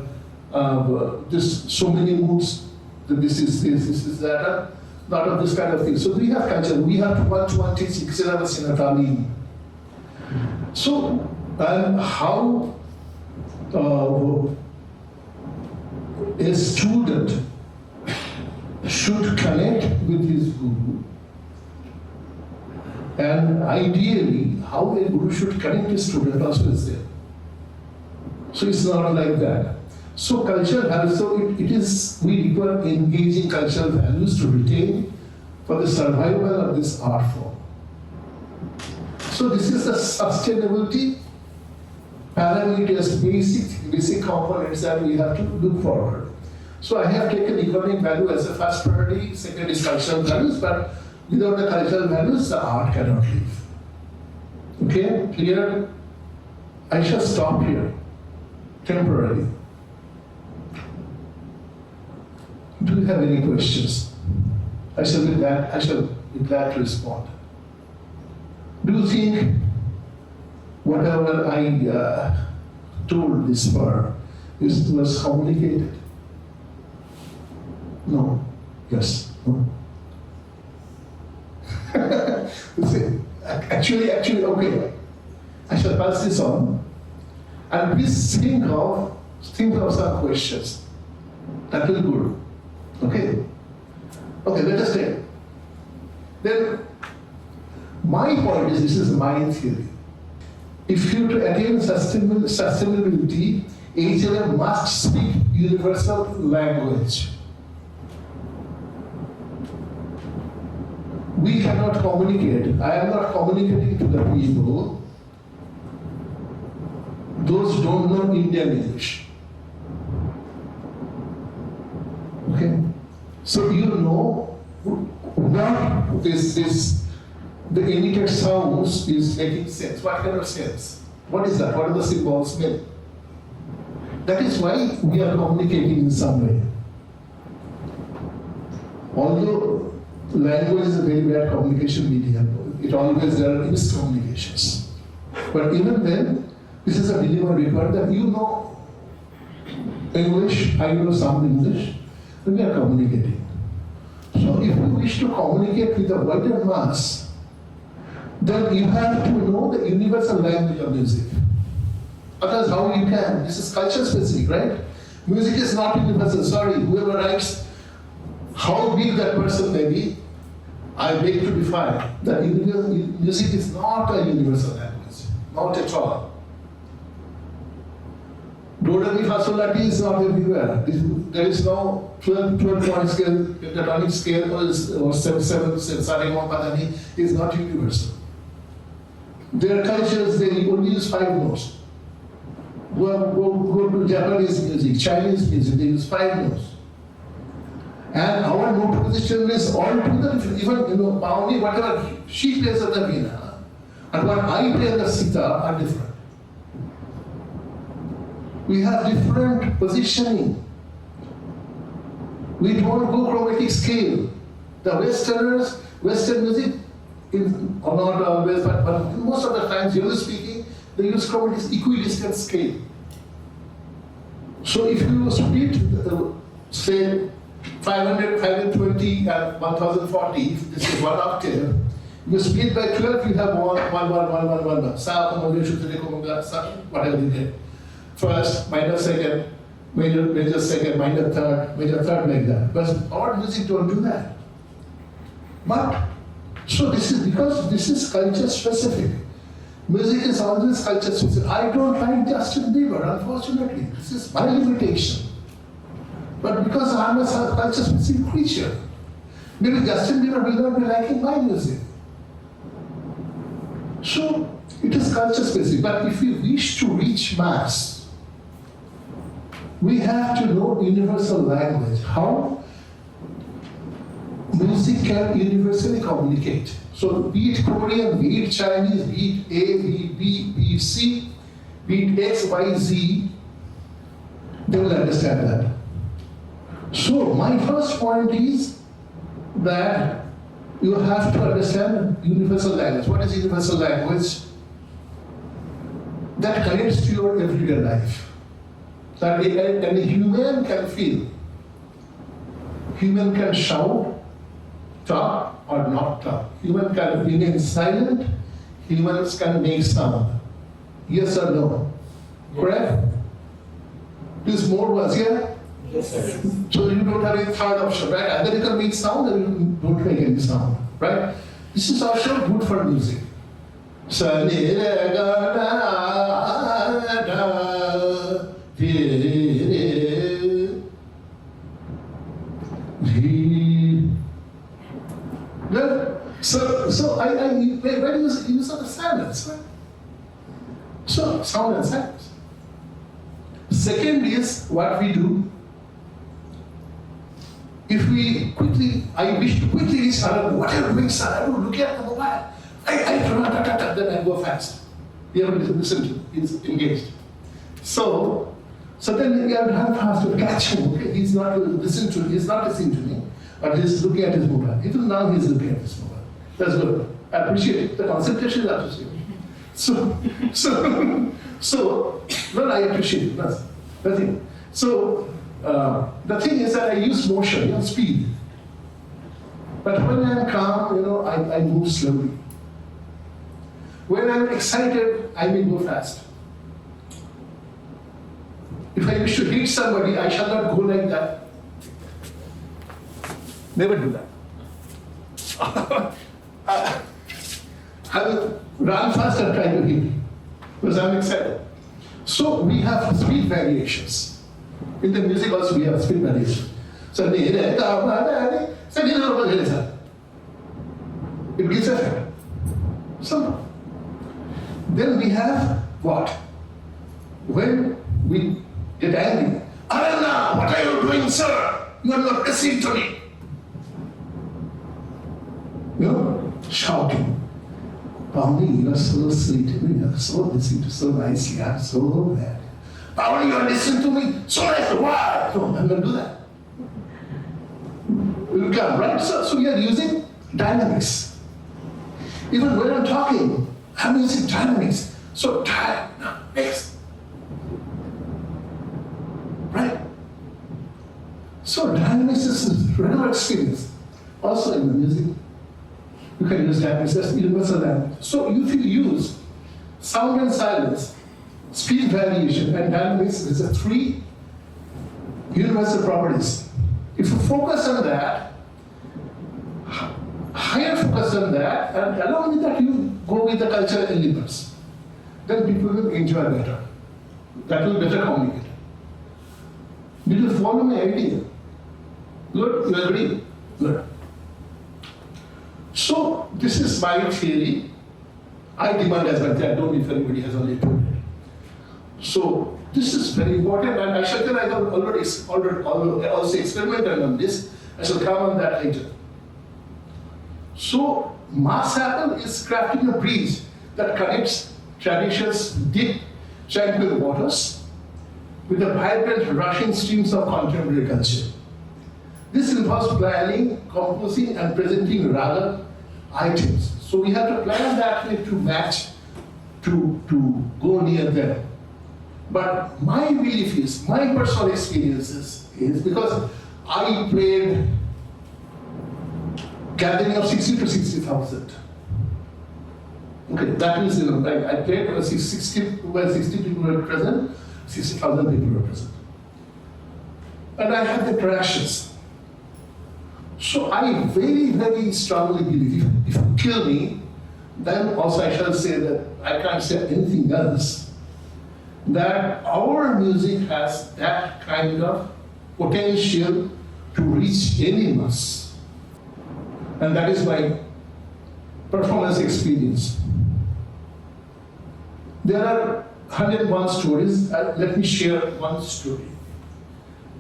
this so many moods, this is that, lot of this kind of thing. So we have culture, we have 126 syllabus in Atali. So, and how a student should connect with his guru. And ideally, how a guru should connect his student also is there. So it's not like that. So cultural values, so it is, we require engaging cultural values to retain for the survival of this art form. So this is the sustainability parameters, basic components that we have to look forward. So I have taken economic value as a first priority, second is cultural values, but without the cultural values, the art cannot live. Okay, clear? I shall stop here, temporarily. Do you have any questions? I shall be glad to respond. Do you think whatever I told this far was communicated? No. Yes. No. Actually, okay. I shall pass this on, and please think of some questions. That will be good. Okay. Okay. Let us take. Then, my point is, this is my theory. If you to attain sustainability, HLM must speak universal language. We cannot communicate. I am not communicating to the people. Those who don't know Indian English. Okay? So you know what the emitted sounds is making sense. What kind of sense? What is that? What do the symbols mean? That is why we are communicating in some way. Although language is a very bad communication medium, there are miscommunications. But even then, this is a minimum required that you know English, I know some English, and we are communicating. So if you wish to communicate with the wider mass, then you have to know the universal language of music. Otherwise, how you can? This is culture specific, right? Music is not universal. Sorry, whoever writes how big that person may be, I beg to defy that music is not a universal language. Not at all. Do, re, mi, fa, sol, la, ti is not everywhere. There is no 12-point scale, pentatonic scale, or 7 sa, re, ma, pa, da, ni is not universal. Their cultures, they only use 5 notes. Go to Japanese music, Chinese music, they use 5 notes. And our note position is all to the different. Even, Pavani, whatever she plays at the veena, and what I play at the sitar are different. We have different positioning. We don't go chromatic scale. The Western music, or not always, but most of the times, generally speaking, they use chromatic equidistant scale. So if you split, say, 500, 520, and 1040, this is 1 octave, you split by 12, you have 1, sa, whatever you get. First, minor second, major second, minor third, like that. But our music don't do that. But, so this is because this is culture specific. Music is always culture specific. I don't like Justin Bieber, unfortunately. This is my limitation. But because I'm a culture specific creature, maybe Justin Bieber will not be liking my music. So, it is culture specific. But if we wish to reach mass, we have to know universal language. How music can universally communicate. So be it Korean, be it Chinese, be it A, be it B, be it C, be it X, Y, Z, they will understand that. So my first point is that you have to understand universal language. What is universal language? That connects to your everyday life. That a human can feel. Human can shout, talk, or not talk. Human can remain silent. Humans can make sound. Yes or no? Yes. Correct? Please, more words here. Yes, sir. So you don't have any third option, right? Either you can make sound or you don't make any sound, right? This is also good for music. Sa ni re ga da da ti re dhi. Good. So I where do you use the silence, right? So sound and silence. Second is what we do. If we quickly, I wish to quickly reach what are you doing, sir? I don't look at the mobile. I turn on, then I go fast. You have to listen to, he's engaged. So then we have to run fast to catch him, okay? He's not listening to me, but he's looking at his mobile. Even now he's looking at his mobile. That's good. I appreciate it. The concentration is appreciated. So, well, I appreciate it. That's the thing. So, the thing is that I use motion, speed. But when I'm calm, I move slowly. When I'm excited, I may go fast. If I wish to hit somebody, I shall not go like that. Never do that. I will run fast and try to hit because I'm excited. So we have speed variations. In the music also we have speed variations. So it gives effect. So then we have what? When we get angry. Arana, what are you doing, sir? You are not listening to me. Shouting. Pavani, you are so sweet. You are so listening so nicely. I'm so bad. Pavani, you are listening to me so nicely. Why? No, I'm going to do that. You come, right? So we are using dynamics. Even when I'm talking, I'm using dynamics. So dynamics. Right? So dynamics is regular experience. Also in the music, you can use dynamics, that's universal language. So if you use sound and silence, speed variation, and dynamics, these are three universal properties. If you focus on that, higher focus on that, and along with that you go with the cultural elements, then people will enjoy better. That will better communicate. Did you follow my idea? Good? You agree? Good. So, this is my theory. I demand as well. I don't know if anybody has already told it. So, this is very important, and I shall I have already also experimented on this. I shall come on that later. So, Mass Apple is crafting a bridge that connects traditions deep, tranquil waters with the vibrant rushing streams of contemporary culture. This involves planning, composing, and presenting raga items. So we have to plan that way to match, to go near them. But my belief is, my personal experiences is because I played gathering of 60 to 60,000. Okay, that is, I played 60 people were present, 60,000 people were present. And I had the interactions. So I very, very strongly believe if you kill me, then also I shall say that I can't say anything else, that our music has that kind of potential to reach any mass. And that is my performance experience. There are 101 stories. Let me share one story.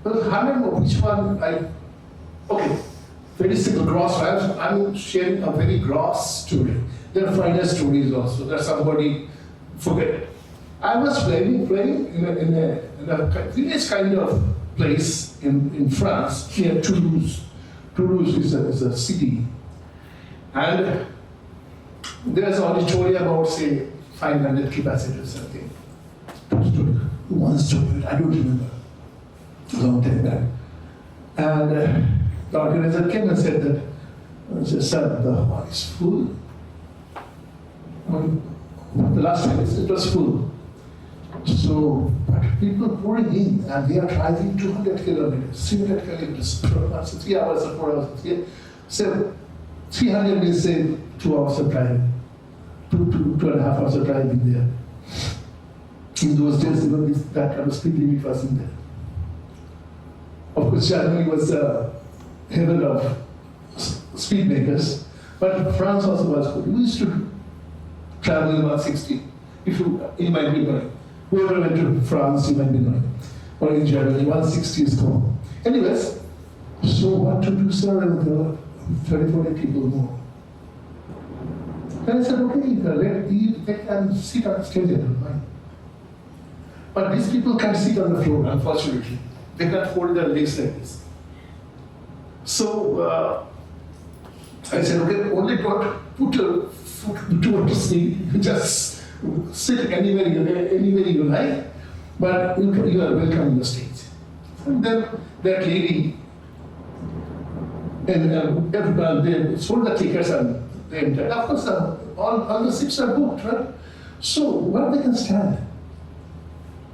Well, 100, which one okay. Very simple, gross. I'm sharing a very gross story. There are finer stories also. There's somebody, forget it. I was playing in a village kind of place in France, near Toulouse. Toulouse is a city. And there's an auditorium about, say, 500 capacity or something. Who wants to do it? I don't remember. A long time back. And the organizer came and said that, sir, the hall is full. The last time it was full. So, but people pouring in, and they are driving 200 kilometers, 300 kilometers per hour, so 3 hours or 4 hours. So 300 means say 2 hours of driving, 2.5 hours of driving there. In those days, even that kind of speed limit wasn't there. Of course, Germany was the heaven of speed makers, but France also was good. We used to travel in 160. If you might be knowing. Whoever went to France, you might be knowing. Or in Germany, 160 is common. Anyways, so what to do, sir? And there were 30, 40 people more. And I said, okay, they can sit on the stage, I don't mind. But these people can't sit on the floor, unfortunately. They can't hold their legs like this. So I said, okay, only don't put your foot towards me, just sit anywhere you like, but you are welcome on the stage. And then that lady, and they sold the tickets and they entered. Of course, all the seats are booked, right? So, where they can stand?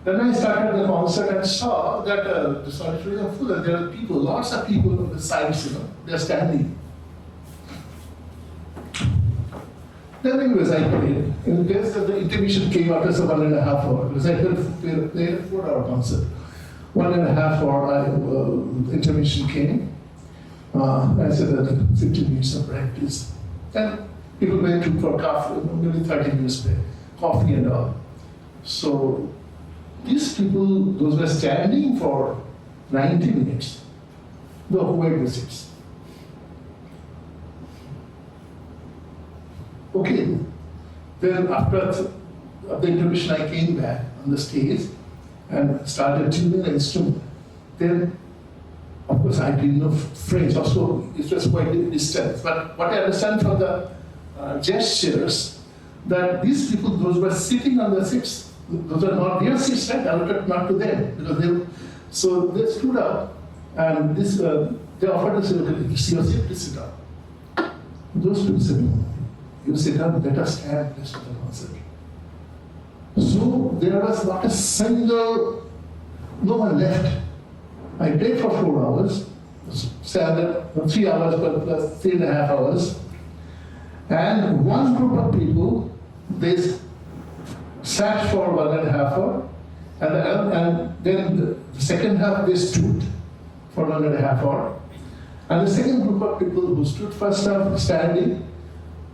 Then I started the concert and saw that the auditorium full, and there are people, lots of people on the sides, they're standing. Then anyways, I played. In case the intermission came after 1.5 hours, because I played a 4-hour concert. 1.5 hour intermission came. I said that 15 minutes of practice. And people went to for coffee, maybe 30 minutes break, coffee and all. So these people, those were standing for 90 minutes. The whole the seats. Okay, then after the intermission, I came back on the stage and started tuning the instrument. Then, of course, I didn't know French, also it was quite a distance. But what I understand from the gestures, that these people, those were sitting on the seats, those are not their seats, right? Allocated not to them, because so they stood up, and this they offered us, it's your seat, please sit down. Those people said, no. You sit down, let us stand, rest of the concert. So there was not a single, no one left. I played for 4 hours, standard 3 hours plus 3.5 hours. And one group of people, they sat for 1.5 hours, and then the second half they stood for 1.5 hours. And the second group of people who stood first half standing,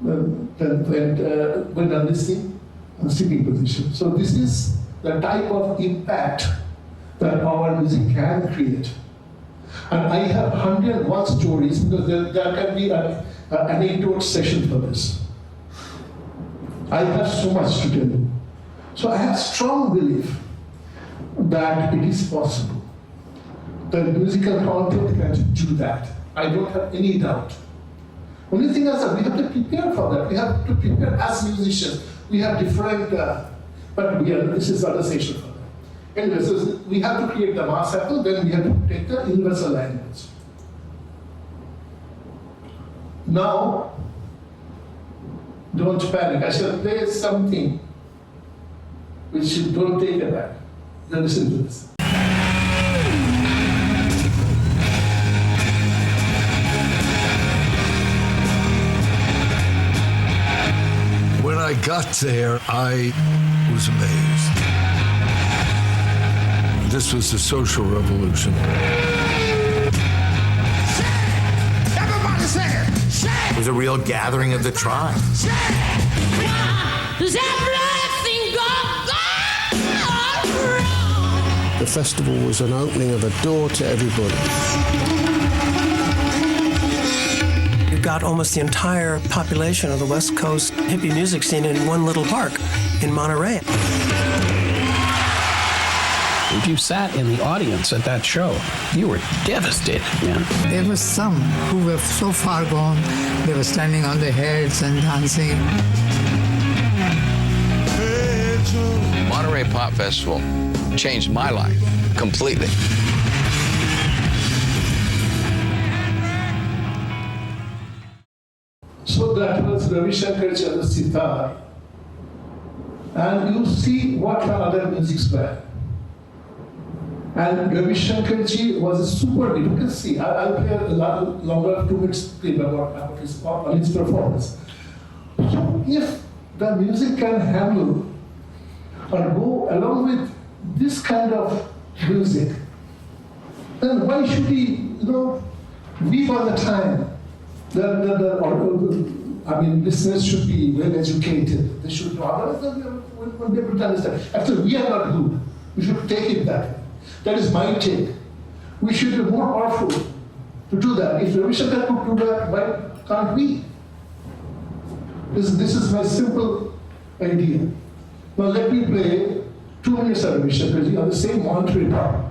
went on this thing, sitting position. So this is the type of impact that our music can create. And I have 101 stories, because there can be an anecdote session for this. I have so much to tell you. So I have strong belief that it is possible. The musical content can do that. I don't have any doubt. Only thing is that we have to prepare for that. We have to prepare as musicians. We have different, but this is not a session for that. Anyway, so we have to create the mass apple, then we have to take the universal language. Now, don't panic. I shall play something which you don't take it back. Now listen to this. When I got there, I was amazed. This was the social revolution. Everybody sing it! It was a real gathering of the tribe. The festival was an opening of a door to everybody. You got almost the entire population of the West Coast hippie music scene in one little park in Monterey. If you sat in the audience at that show, you were devastated, man. There were some who were so far gone, they were standing on their heads and dancing. Monterey Pop Festival changed my life completely. So that was Ravi Shankar Chandra's sitar. and you see what her other musics were. And Ravi Shankar ji was a super, you can see, I'll play a lot longer 2 minutes clip about his performance. So if the music can handle or go along with this kind of music, then why should he, weep all the time? Listeners should be well educated. They should know. Otherwise, they won't be able to understand. Actually, we are not good. We should take it back. That is my take. We should be more powerful to do that. If Ravi Shankar could do that, why can't we? This is my simple idea. Now let me play 2 minutes of Ravi Shankar ji on the same Monterey part.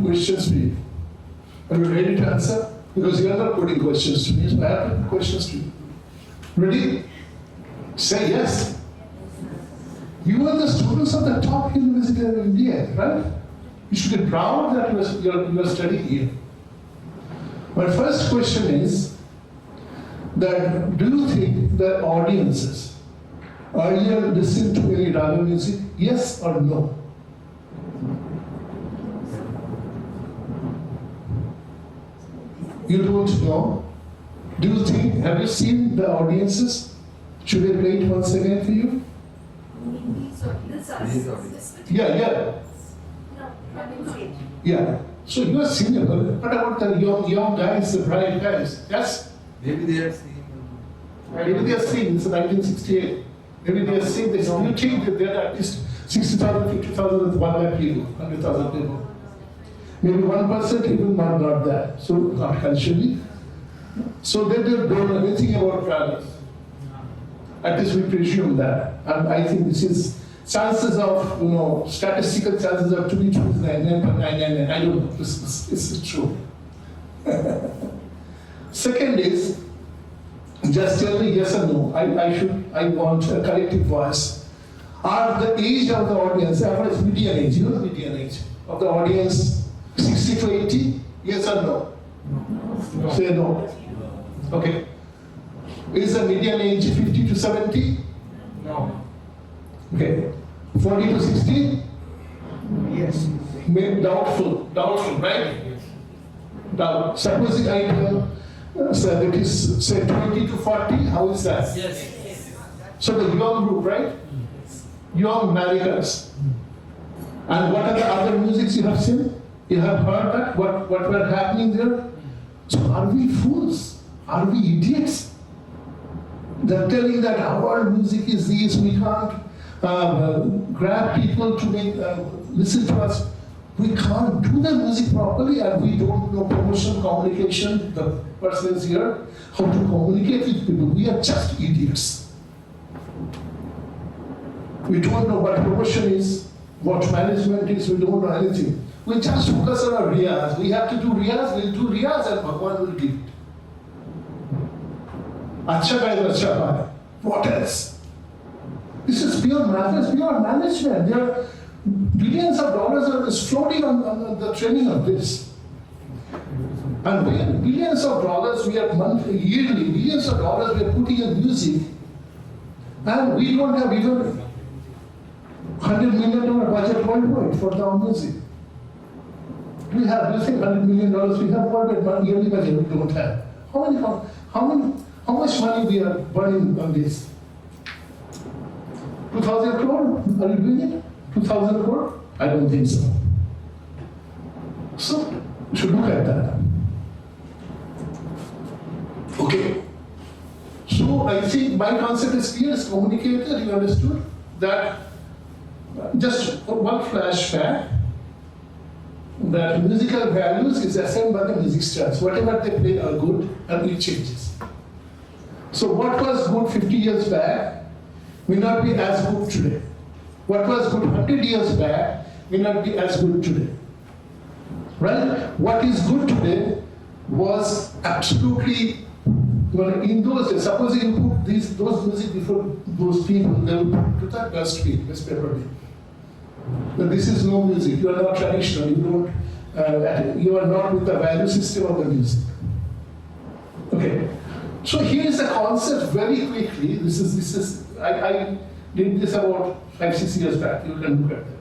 questions to you. Are you ready to answer? Because you are not putting questions to me, so I have to put questions to you. Ready? Say yes. You are the students of the top university in India, right? You should be proud that you are studying here. My first question is that do you think that audiences earlier listened to any Raga music? Yes or no? You don't know? Do you think, have you seen the audiences? Should I play it once again for you? Yeah. Yeah. So you are senior, but what about the young guys, the bright guys? Yes? Maybe they are seeing. Maybe they are seeing, it's 1968. Maybe they are seeing this. You think that there are at least 60,000, 50,000, 1 lakh people, 100,000 people. Maybe 1% even not that. So not culturally. So they don't know anything about Ragas. At least we presume that. And I think this is chances of, statistical chances of to be true is 99.999. I don't know if this is true. Second is, just tell me yes or no. I want a collective voice. Are the age of the audience, average median age, median age of the audience 60 to 80? Yes or no? No. Say no. Okay. Is the median age 50 to 70? No. Okay. 40 to 60? Yes. Doubtful, right? Doubt. Supposing I tell, so that is say 20 to 40, how is that? Yes. So the young group, right? Young Americans. And what are the other musics you have seen? You have heard that? What were happening there? So are we fools? Are we idiots? They're telling that our music is this, we can't grab people to make listen to us. We can't do the music properly and we don't know promotion, communication. The person is here, how to communicate with people. We are just idiots. We don't know what promotion is, what management is, we don't know anything. We just focus on our riyaz. We have to do riyaz, we'll do riyaz and Bhagwan will give it. Acha guys, acha bhai. What else? This is pure matters, pure management. There are billions of dollars are floating on the training of this. And we have billions of dollars, we have monthly, yearly, billions of dollars we are putting in music. And we don't have even $100 million budget worldwide for our music. We have, you think $100 million we have worldwide yearly budget, we don't have. How much money we are burning on this? 2,000 crore? Are you doing it? 2,000 crore? I don't think so. So, you should look at that. Okay. So, I think my concept is clear, it's communicated, you understood that just one flashback that musical values is assigned by the music stars. Whatever they play are good and it changes. So what was good 50 years back may not be as good today. What was good 100 years back may not be as good today. Right? What is good today was absolutely, in those days, supposing you put those music before those people, they will put to that dustbin, this paper bin. But this is no music, you are not traditional, you are not with the value system of the music. Okay. So here is the concept very quickly. I did this about 5-6 years back. You can look at that.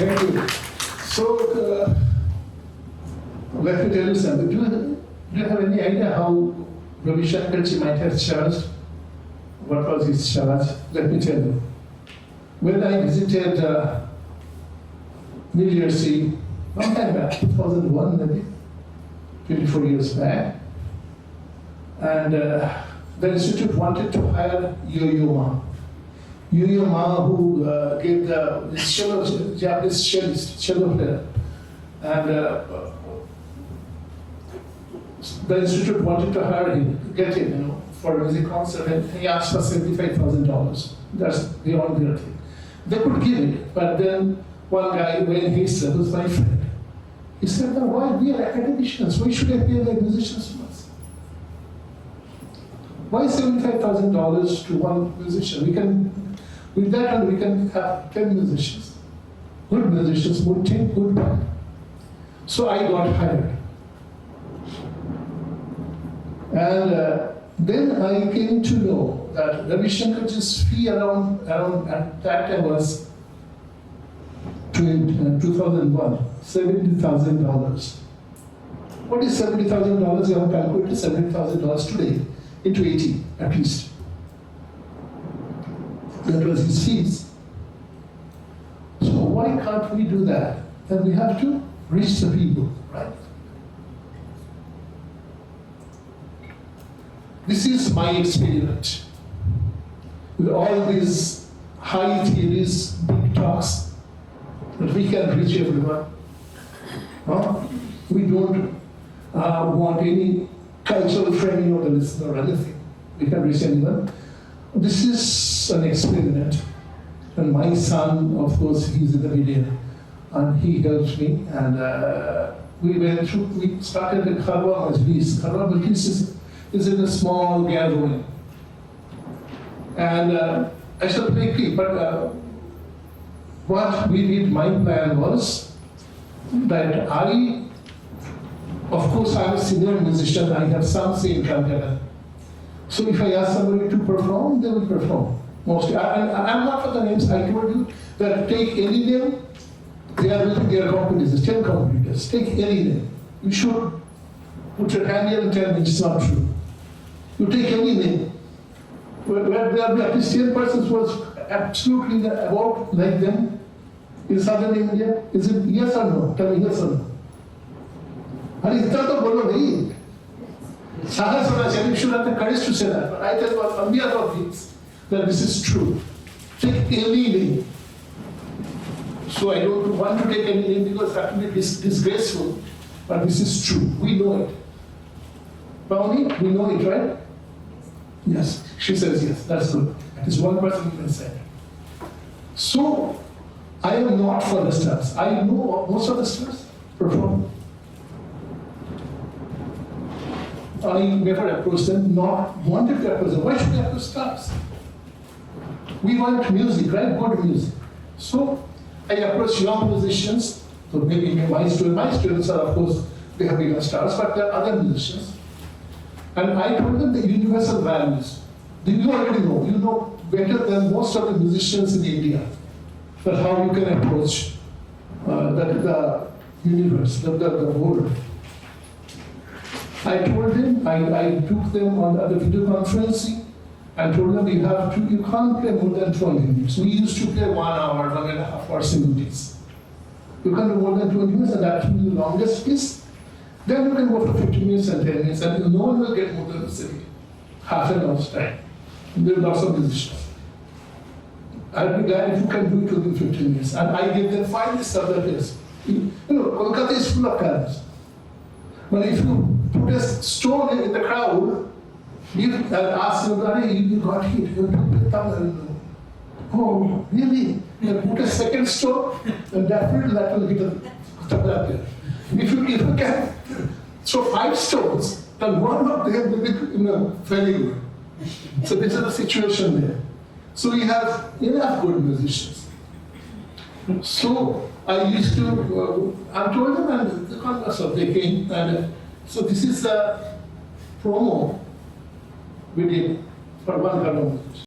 Thank you. So, let me tell you something. Do you have any idea how Ravi Shankarji might have charged? What was his charge? Let me tell you. When I visited New Jersey, long time back, 2001 maybe, 24 years back, and the institute wanted to hire Yo-Yo Ma. Yo-Yo Ma, who gave the cello, Japanese cello player, and the institute wanted to hire him, get him, for a music concert, and he asked for $75,000. That's beyond their thing. They could give it, but then one guy, when he said, was my friend, he said, "No, why? We are academicians. Why should I pay like musicians once? Why $75,000 to one musician? We can, with that one, we can have 10 musicians. Good musicians would take good band." So I got hired. And then I came to know that Ravi Shankarji's fee around at that time was 2001, $70,000. What is $70,000? You have calculated $70,000 today into 80 at least. That was his fees. So why can't we do that? Then we have to reach the people, right? This is my experiment. With all these high theories, big talks, that we can reach everyone. We don't want any cultural framing of the listener or anything. We can reach anyone. This is an experiment. And my son, of course, he's in the media, and he helped me. And we started at Kharwa Majlis. Kharwa Majlis is in a small gathering. And I shall play quick, but what we did, my plan was that of course I'm a senior musician, I have some say in Calcutta. So if I ask somebody to perform, they will perform. Mostly. I'm not for the names, I told you that take any name, they are within their companies, 10 competitors, take any name. You should put your hand here and tell me it's not true. You take any name, where there are at least 10 persons who was absolutely about like them in southern India. Is it yes or no? Tell me yes or no. And इतना तो बोलो नहीं. साहस होना चाहिए. You should have the courage to say that. But I tell you on behalf of this that this is true. Take any name. So I don't want to take any name because that will be disgraceful. But this is true. We know it. Pavani, we know it, right? Yes. She says yes. That's good. That is one person who can say. So I am not for the stars. I know most of the stars perform. I never approached them, not wanted to approach them. Why should I approach stars? We want music, right? Good music. So I approach young musicians. So maybe my students are, of course, they have become stars, but there are other musicians. And I told them the universal values. You already know. You know better than most of the musicians in India that how you can approach the universe, the world. I told them, I took them on the video conferencing and told them you can't play more than 12 minutes. We used to play 1 hour, 1.5 hours simultaneous. You can't do more than 20 minutes, and that will be the longest piece. Then you can go for 15 minutes and 10 minutes, and no one will get more than half an hour's time. There are lots of musicians. I'll be glad if you can do it within 15 minutes. And I give them 5 lists of the place. Kolkata is full of talents. But if you put a stone in the crowd, and ask them, you got hit, you play Tamil. Oh, really? You put a second stone, and definitely that will hit a tabla player. If you can throw 5 stones, then one of them will be very good. So this is the situation there. So we have enough good musicians. So I used to, I told them, and the converse of they came, and so this is the promo we did for one Karma musician.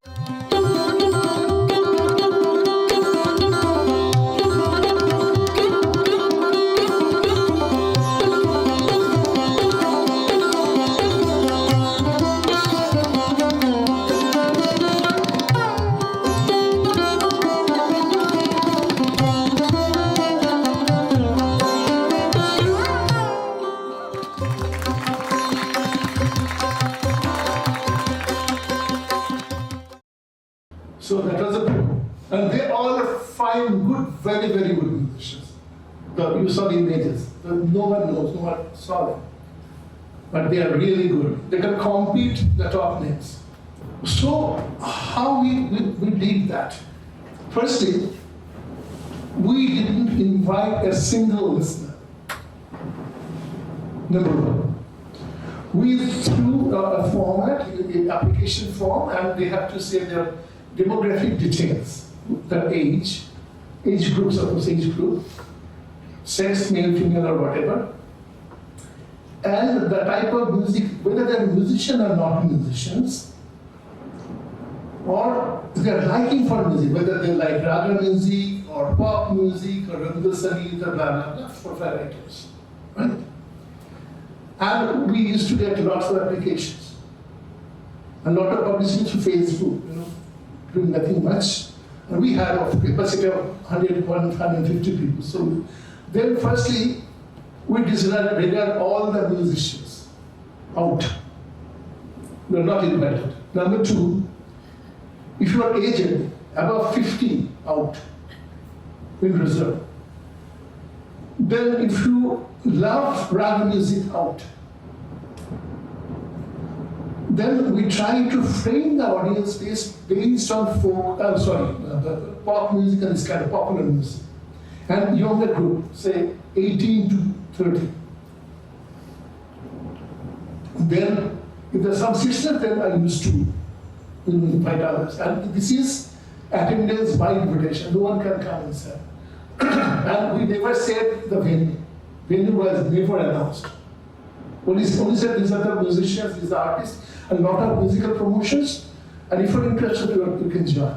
So that was a group. And they all are fine, good, very, very good musicians. You saw the images. No one knows, no one saw them. But they are really good. They can compete the top names. So how we did that? Firstly, we didn't invite a single listener. Number one. We threw a format, an application form, and they have to say their demographic details, the age group, suppose age group, sex, male, female, or whatever, and the type of music, whether they're musician or not musicians, or their liking for music, whether they like raga music or pop music or Rabindra Sangeet or blah blah blah, for varieties, right? And we used to get lots of applications, a lot of publicity through Facebook, doing nothing much. And we had a capacity of 150 people. So then, firstly, we disregard all the musicians out. We are not invited. Number two, if you are aged, above 50, out, in reserve. Then if you love raga music, out. Then we try to frame the audience based on pop music and this kind of popular music. And younger group, say 18 to 30. Then, if there's some sisters, then I used to invite others. And this is attendance by invitation. No one can come and say. And we never said the venue. Venue was never announced. Only said these are the musicians, these are artists, a lot of musical promotions, and if you're interested, you can join.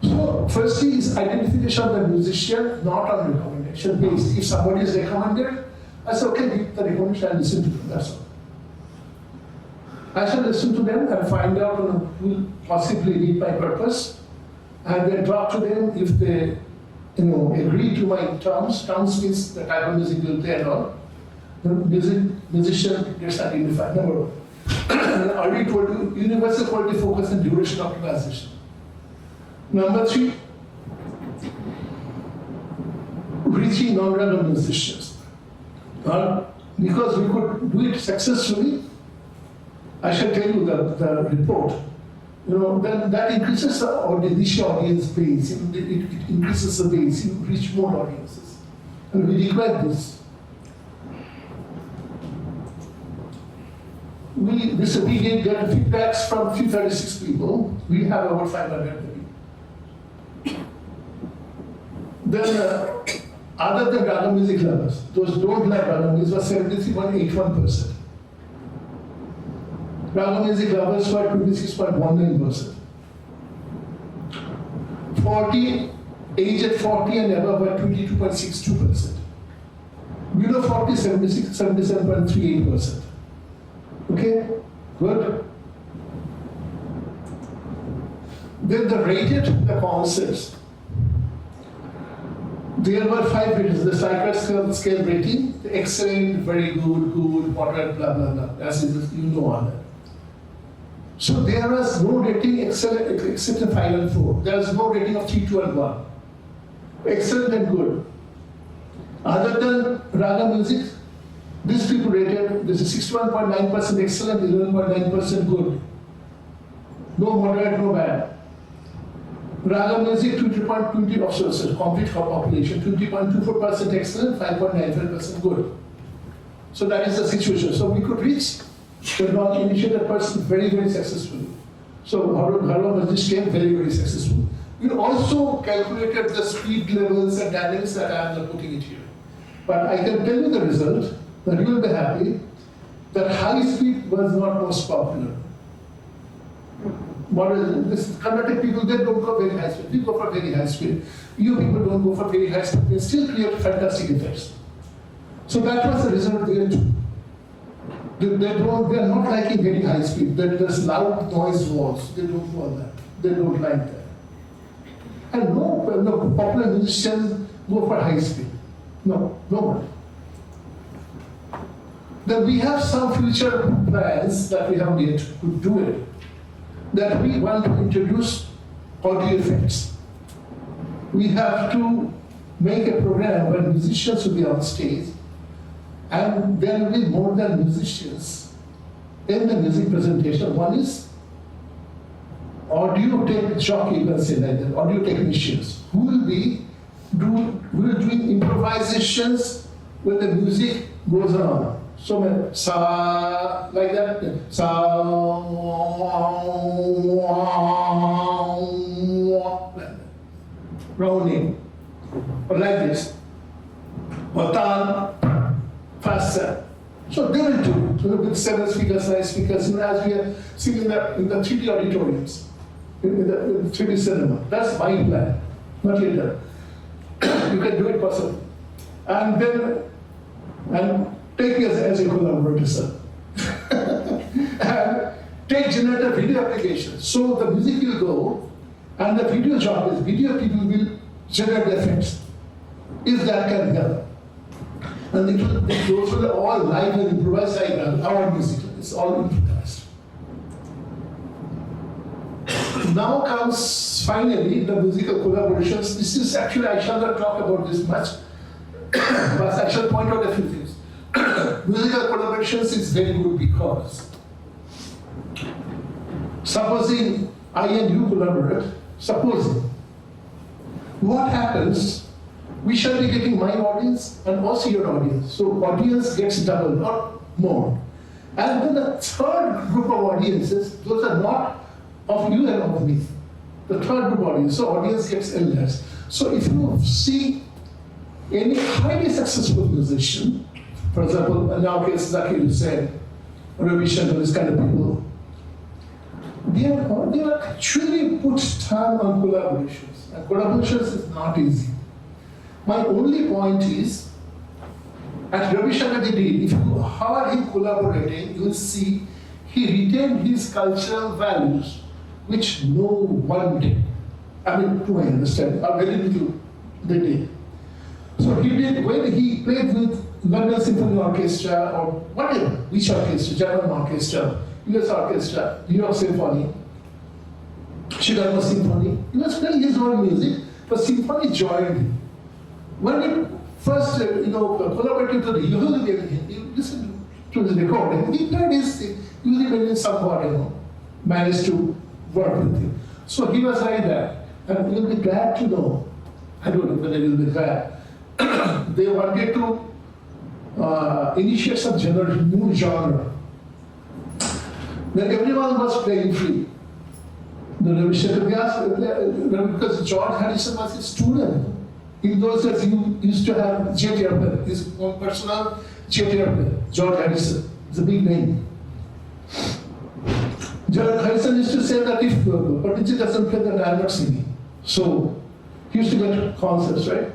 So, firstly is identification of the musician, not on recommendation based. If somebody is recommended, I say, okay, give the recommendation and listen to them, that's all. I shall listen to them and find out who will possibly meet my purpose, and then talk to them if they agree to my terms. Terms means the type of music will play and all. The musician gets identified. Number one. I already told you, universal quality focus and duration optimization. Number three, reaching non-raga musicians. Because we could do it successfully, I shall tell you the report. Then that increases the initial audience base. It increases the base. You reach more audiences, and we require this. We get feedbacks from 336 people. We have over 500 people. Then, other than raga music lovers, those who don't like raga music was 73.81%. Raga music lovers were 26.19%. aged 40 and above were 22.62%. Below 40, 77.38%. Okay, good. Then the concerts. There were 5 ratings. The Likert scale rating: the excellent, very good, moderate, blah blah blah. As all that. So there was no rating excellent except in 5 and 4. There was no rating of 3, 2, and 1. Excellent and good. Other than raga music, these people rated, this is 61.9% excellent, 11.9% good. No moderate, no bad. Raga music, 20.20 of complete population, 20.24% excellent, 5.95% good. So that is the situation. So we could reach the non-initiated person very, very successfully. So Harvard Masjid came very, very successful. We also calculated the speed levels and dynamics that I am not putting it here. But I can tell you the result, that you will be happy, that high speed was not most popular. This Carnatic people, they don't go very high speed. We go for very high speed. You people don't go for very high speed. They still create fantastic effects. So that was the result there too. They are not liking very high speed. There's loud noise walls. They don't want that. They don't like that. And no popular musicians go for high speed. No one. Then we have some future plans that we have made to do it. that we want to introduce audio effects. We have to make a program where musicians will be on stage, and there will be more than musicians in the music presentation. One is audio tech jockey, you can say like that, audio technicians, who will be doing improvisations when the music goes on. So, sa, like that, sa, rounding, or like this, or tan, faster. So they will do, so with 7 speakers, 9 speakers, as we are seeing in the 3D auditoriums, in the 3D cinema. That's my plan, not yet done. You can do it possibly. And then, take me as a collaborator, sir. And take generator video applications. So the music will go, and the video job is video people will generate the effects, if that can help. And those were all live and improvised like our music. It's all improvised. Now comes finally the musical collaborations. This is actually, I shall not talk about this much, but I shall point out a few things. Musical collaborations is very good because supposing I and you collaborate, supposing, what happens, we shall be getting my audience and also your audience. So audience gets double or more. And then the third group of audiences, those are not of you and of me. The third group audience, so audience gets less. So if you see any highly successful musician, for example, in our case, Zakir, Husain, Ravi Shankar, this kind of people, they are actually put time on collaborations. And collaborations is not easy. My only point is, at Ravi Shankar they did, if you heard him collaborating, you will see he retained his cultural values, which no one did. I mean, to my understanding, or very little they did. So he did, when he played with London Symphony Orchestra or whatever, which orchestra, German orchestra, US orchestra, New York Symphony, Chicago Symphony, he was playing his own music, but symphony joined him. When he first, collaborated to the Jubilee, he listened to his recording, he played his thing, usually somewhat, managed to work with him. So he was like that, and you'll be glad to know, I don't know whether you'll be glad, they wanted to initiate some new genre. Then everyone was playing free. Because George Harrison was his student. In those days, he used to have jet airplane, his own personal jet airplane, George Harrison. It's a big name. George Harrison used to say that if Pandit doesn't play, then I'm not singing. So he used to get concerts, right?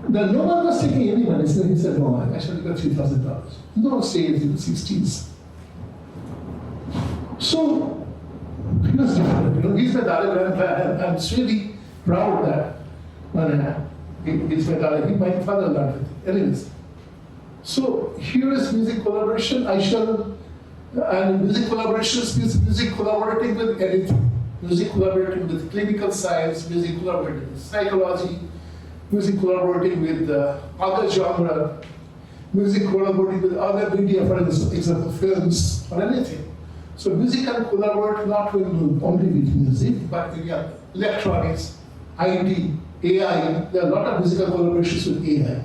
Then no one was taking any money, so he said, no, I actually got $3,000. In those days, in the 60s. So he was different. He's my darling grandfather. I'm really proud that he's my darling. My father learned with him. Anyways. So here is music collaboration. And music collaborations means music collaborating with anything. Music collaborating with clinical science, music collaborating with psychology, music collaborating with other genre, music collaborating with other media, for example, films or anything. So music can collaborate not only with music, but with electronics, IT, AI. There are a lot of musical collaborations with AI.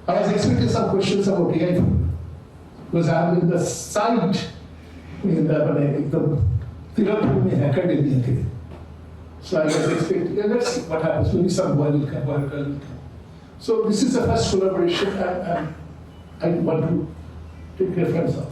I was expecting some questions about AI because I'm in the site in the academia. So I was expecting, let's see what happens. Maybe some boy will come. So this is the first collaboration and I want to take reference of.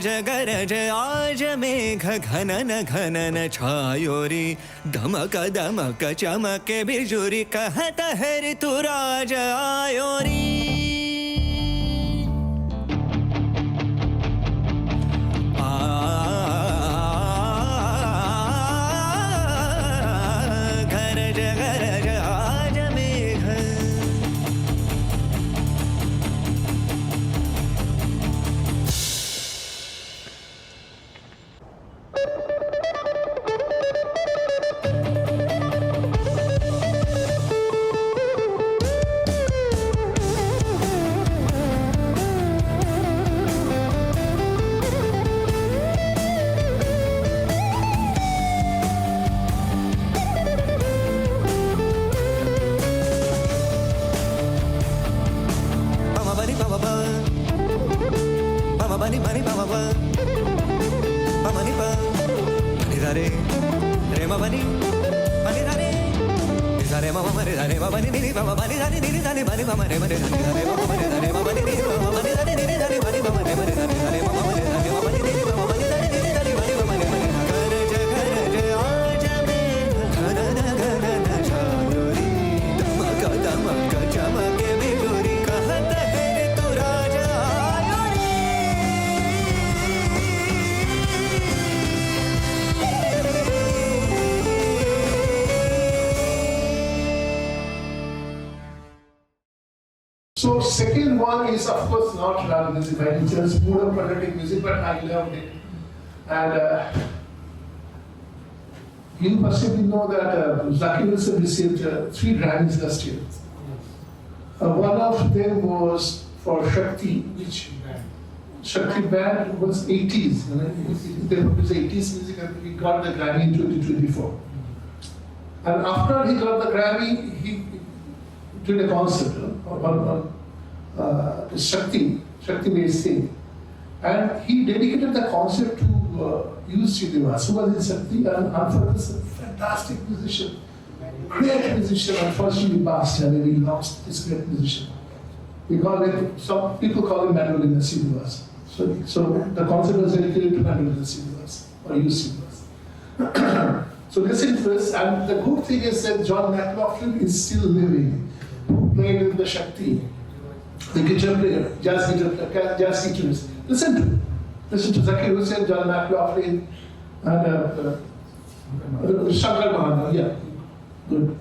गरज आज मेघ घनन घनन छायोरी दमक दमक चमके बिजुरी कहत है Rituraj ivory आ bani bani pa ma pa bani pa ni da re re ma bani bani da re sa re ma ma re da re ma bani ni ma bani da ni ni da ni bani ma re ma re da ni da re ma ma re da re ma bani ni ma bani da ni ni da ni bani ma re ma re da ni da re ma ma re da ni ma bani ni ma bani da ni ni da ni bani ma re ma re कर जे आज में घन घन छायोरी दमक दमक चमके बिजुरी कहत है तू राजा ivory So second one is of course not rap music, right? It's just more of patriotic music, but I loved it. And you possibly know that Zakir received 3 Grammys last year. One of them was for Shakti, which Shakti band was 80s. They produced 80s music and he got the Grammy in 2024. And after he got the Grammy, he did a concert on Shakti-based thing. And he dedicated the concert to Srinivas, who was in Shakti, and was a fantastic musician, great musician. Unfortunately, he passed away. We lost this great musician. We call it, some people call him Mandolina Srinivas. So the concert was dedicated to Mandolina Srinivas, or Srinivas. So listen to this, and the good thing is that John McLaughlin is still living, who played in the Shakti, the guitar player, jazz guitarist. Listen to it. Listen to Zakir, Husain, John McLaughlin, and Shankar Mahana. Yeah, good.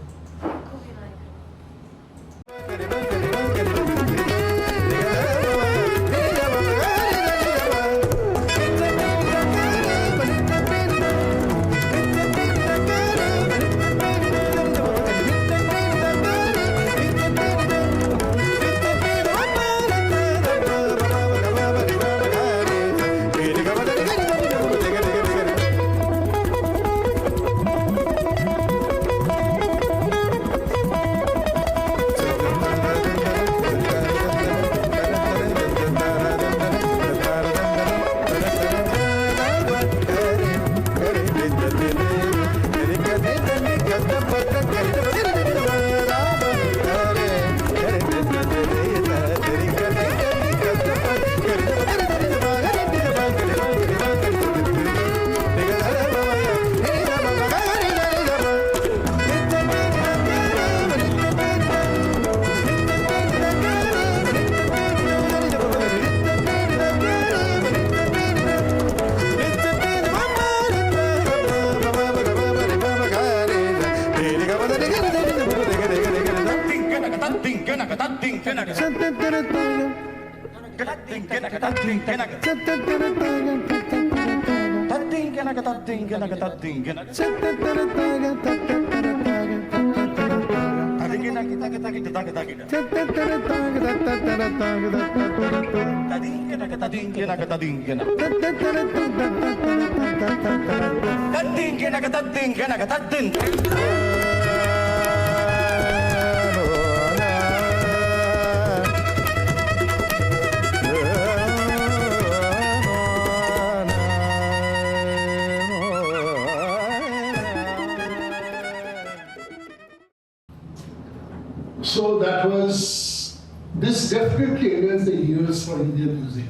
So that was, this definitely ends the years for Indian music.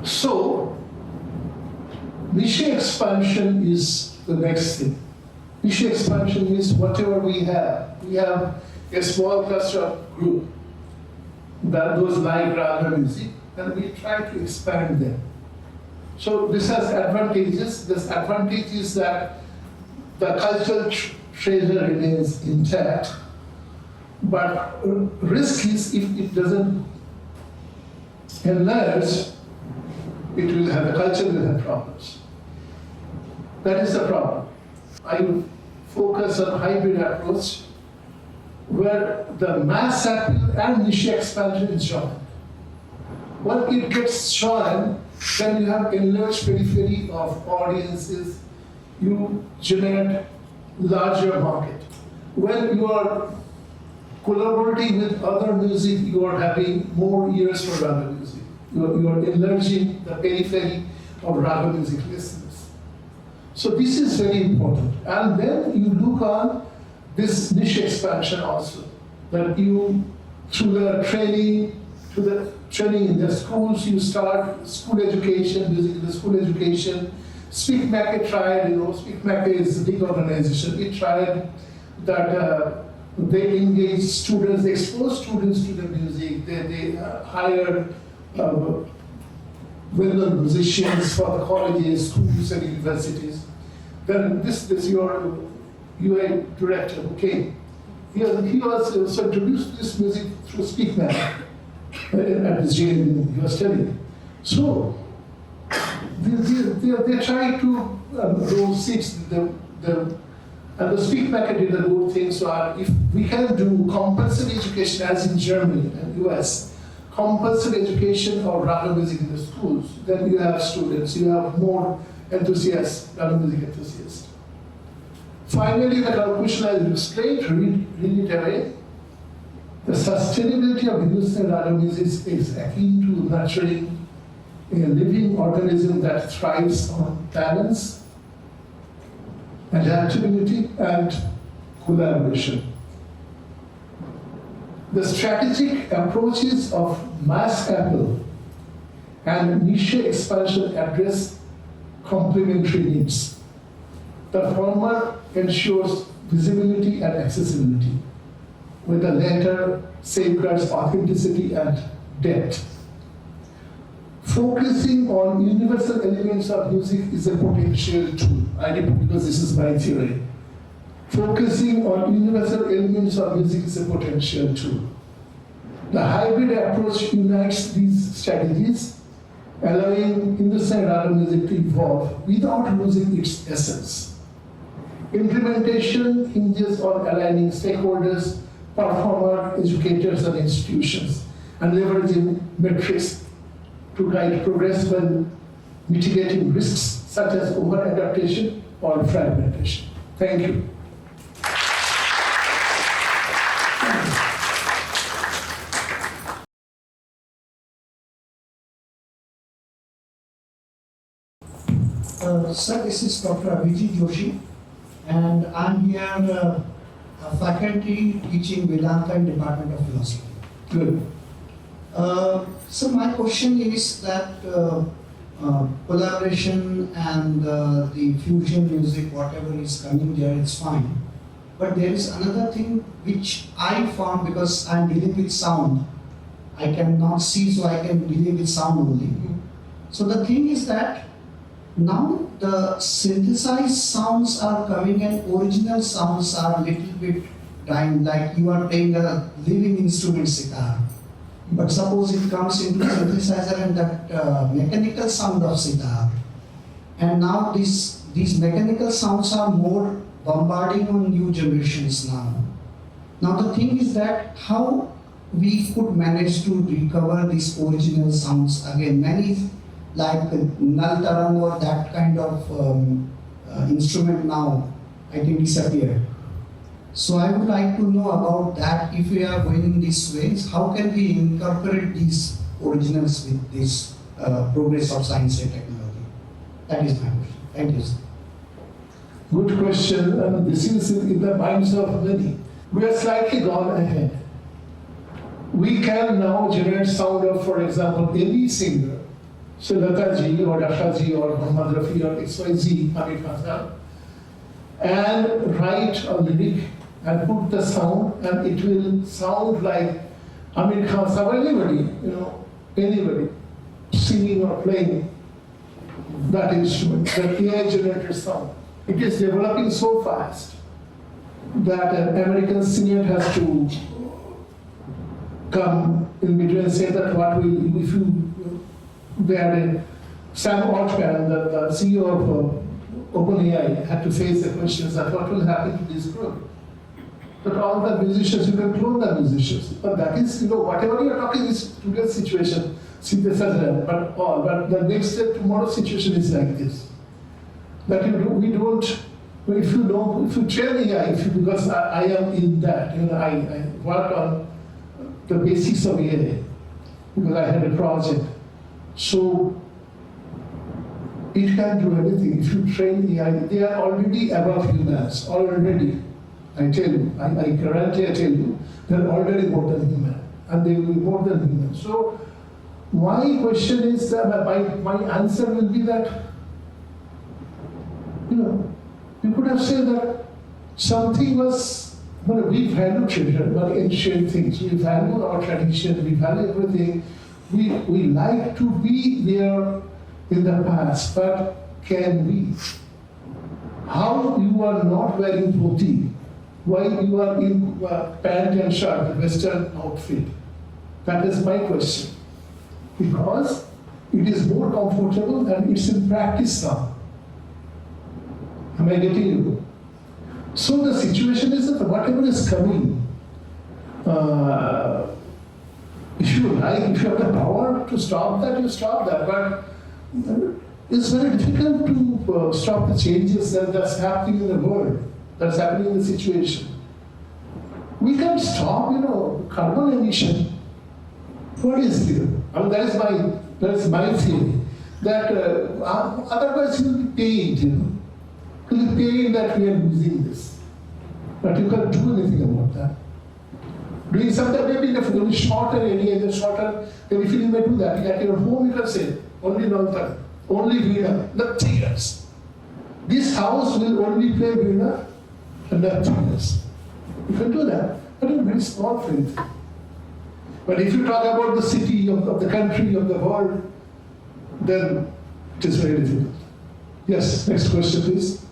So, niche expansion is the next thing. Niche expansion means whatever we have a small cluster of group that those like Raga music, and we try to expand them. So this has advantages. This advantage is that the cultural treasure remains intact. But risk is if it doesn't enlarge, the culture will have problems. That is the problem. I will focus on hybrid approach where the mass appeal and niche expansion is joined. When it gets joined, then you have enlarged periphery of audiences, you generate larger market. When you are collaborating with other music, you are having more ears for other music. you're enlarging the periphery of raga music listeners. So this is very important. And then you look on this niche expansion also, that you, through the training in the schools, you start school education, music in the school education. Speak Mac tried, Speak Mac is a big organization. It tried that they engage students, they expose students to the music, they hire well-known musicians for the colleges, schools, and universities. Then this your UA director who came. He was also introduced this music through Speak Mac at this JNU, he was telling. So they try to roll seats. And the Speak Mac did a good thing. So if we can do compulsory education, as in Germany and US, compulsory education of raga music in the schools, then you have students, you have more enthusiasts, raga music enthusiasts. Finally, the conclusion I will straight read it away. The sustainability of Hindustani Raga music is akin to nurturing a living organism that thrives on balance, adaptability, and collaboration. The strategic approaches of mass appeal and niche expansion address complementary needs. The former ensures visibility and accessibility, with the latter safeguards authenticity and depth. Focusing on universal elements of music is a potential tool. I repeat because this is my theory. Focusing on universal elements of music is a potential tool. The hybrid approach unites these strategies, allowing Hindustani Raga music to evolve without losing its essence. Implementation hinges on aligning stakeholders, performer, educators, and institutions, and leveraging metrics to guide progress while mitigating risks such as over-adaptation or fragmentation. Thank you. Sir, this is Dr. Abhijit Joshi, and I'm here a faculty teaching Vedanta in Department of Philosophy. Good. So my question is that collaboration and the fusion music, whatever is coming there, it's fine. But there is another thing which I found, because I'm dealing with sound. I cannot see, so I can deal with sound only. So the thing is that now the synthesized sounds are coming and original sounds are a little bit dying, like you are playing a living instrument sitar. But suppose it comes into synthesizer and that mechanical sound of sitar. And now these mechanical sounds are more bombarding on new generations now. Now the thing is that how we could manage to recover these original sounds again. Many like Nal Tarang or that kind of instrument now, I think, disappeared. So I would like to know about that. If we are going in these ways, how can we incorporate these originals with this progress of science and technology? That is my question. Thank you, sir. Good question. This is in the minds of many. We are slightly gone ahead. We can now generate sound of, for example, any singer, so Lataji or Dashaji or Muhammad Rafi or XYZ, Amir Khan, and write a lyric and put the sound, and it will sound like Amir Khan or anybody, anybody singing or playing that instrument, that AI generated sound. It is developing so fast that an American senior has to come in between and say that what will, if you, they had a Sam Altman, the CEO of OpenAI, had to face the questions that what will happen to this group. But all the musicians, you can clone the musicians. But that is, whatever you are talking is today's situation, synthesizer, but the next step, tomorrow's situation is like this. That we don't, if you train AI, because I am in that, I worked on the basics of AI, because I had a project So it can do anything. If you train AI, they are already above humans, already. I tell you, I guarantee I tell you, they're already more than human, and they will be more than human. So my question is, my answer will be that, you could have said that something was, we value treasure, ancient things, we value our tradition, we value everything. We like to be there in the past, but can we? How you are not wearing dhoti? Why you are in pant and shirt, Western outfit? That is my question. Because it is more comfortable and it's in practice now. Am I getting you? So the situation is that whatever is coming, if you have the power to stop that, you stop that. But it's very difficult to stop the changes that's happening in the world, that's happening in the situation. We can stop, carbon emission. What is there? That is my theory. That otherwise you will be paid, You will be paid that we are losing this. But you can't do anything about that. Doing something maybe in a shorter area, then if you may do that, at your home you can say, only Nalta, only Veena, nothing else. This house will only play Veena and nothing else. You can do that, but it's a very small thing. But if you talk about the city, of the country, of the world, then it is very difficult. Yes, next question please.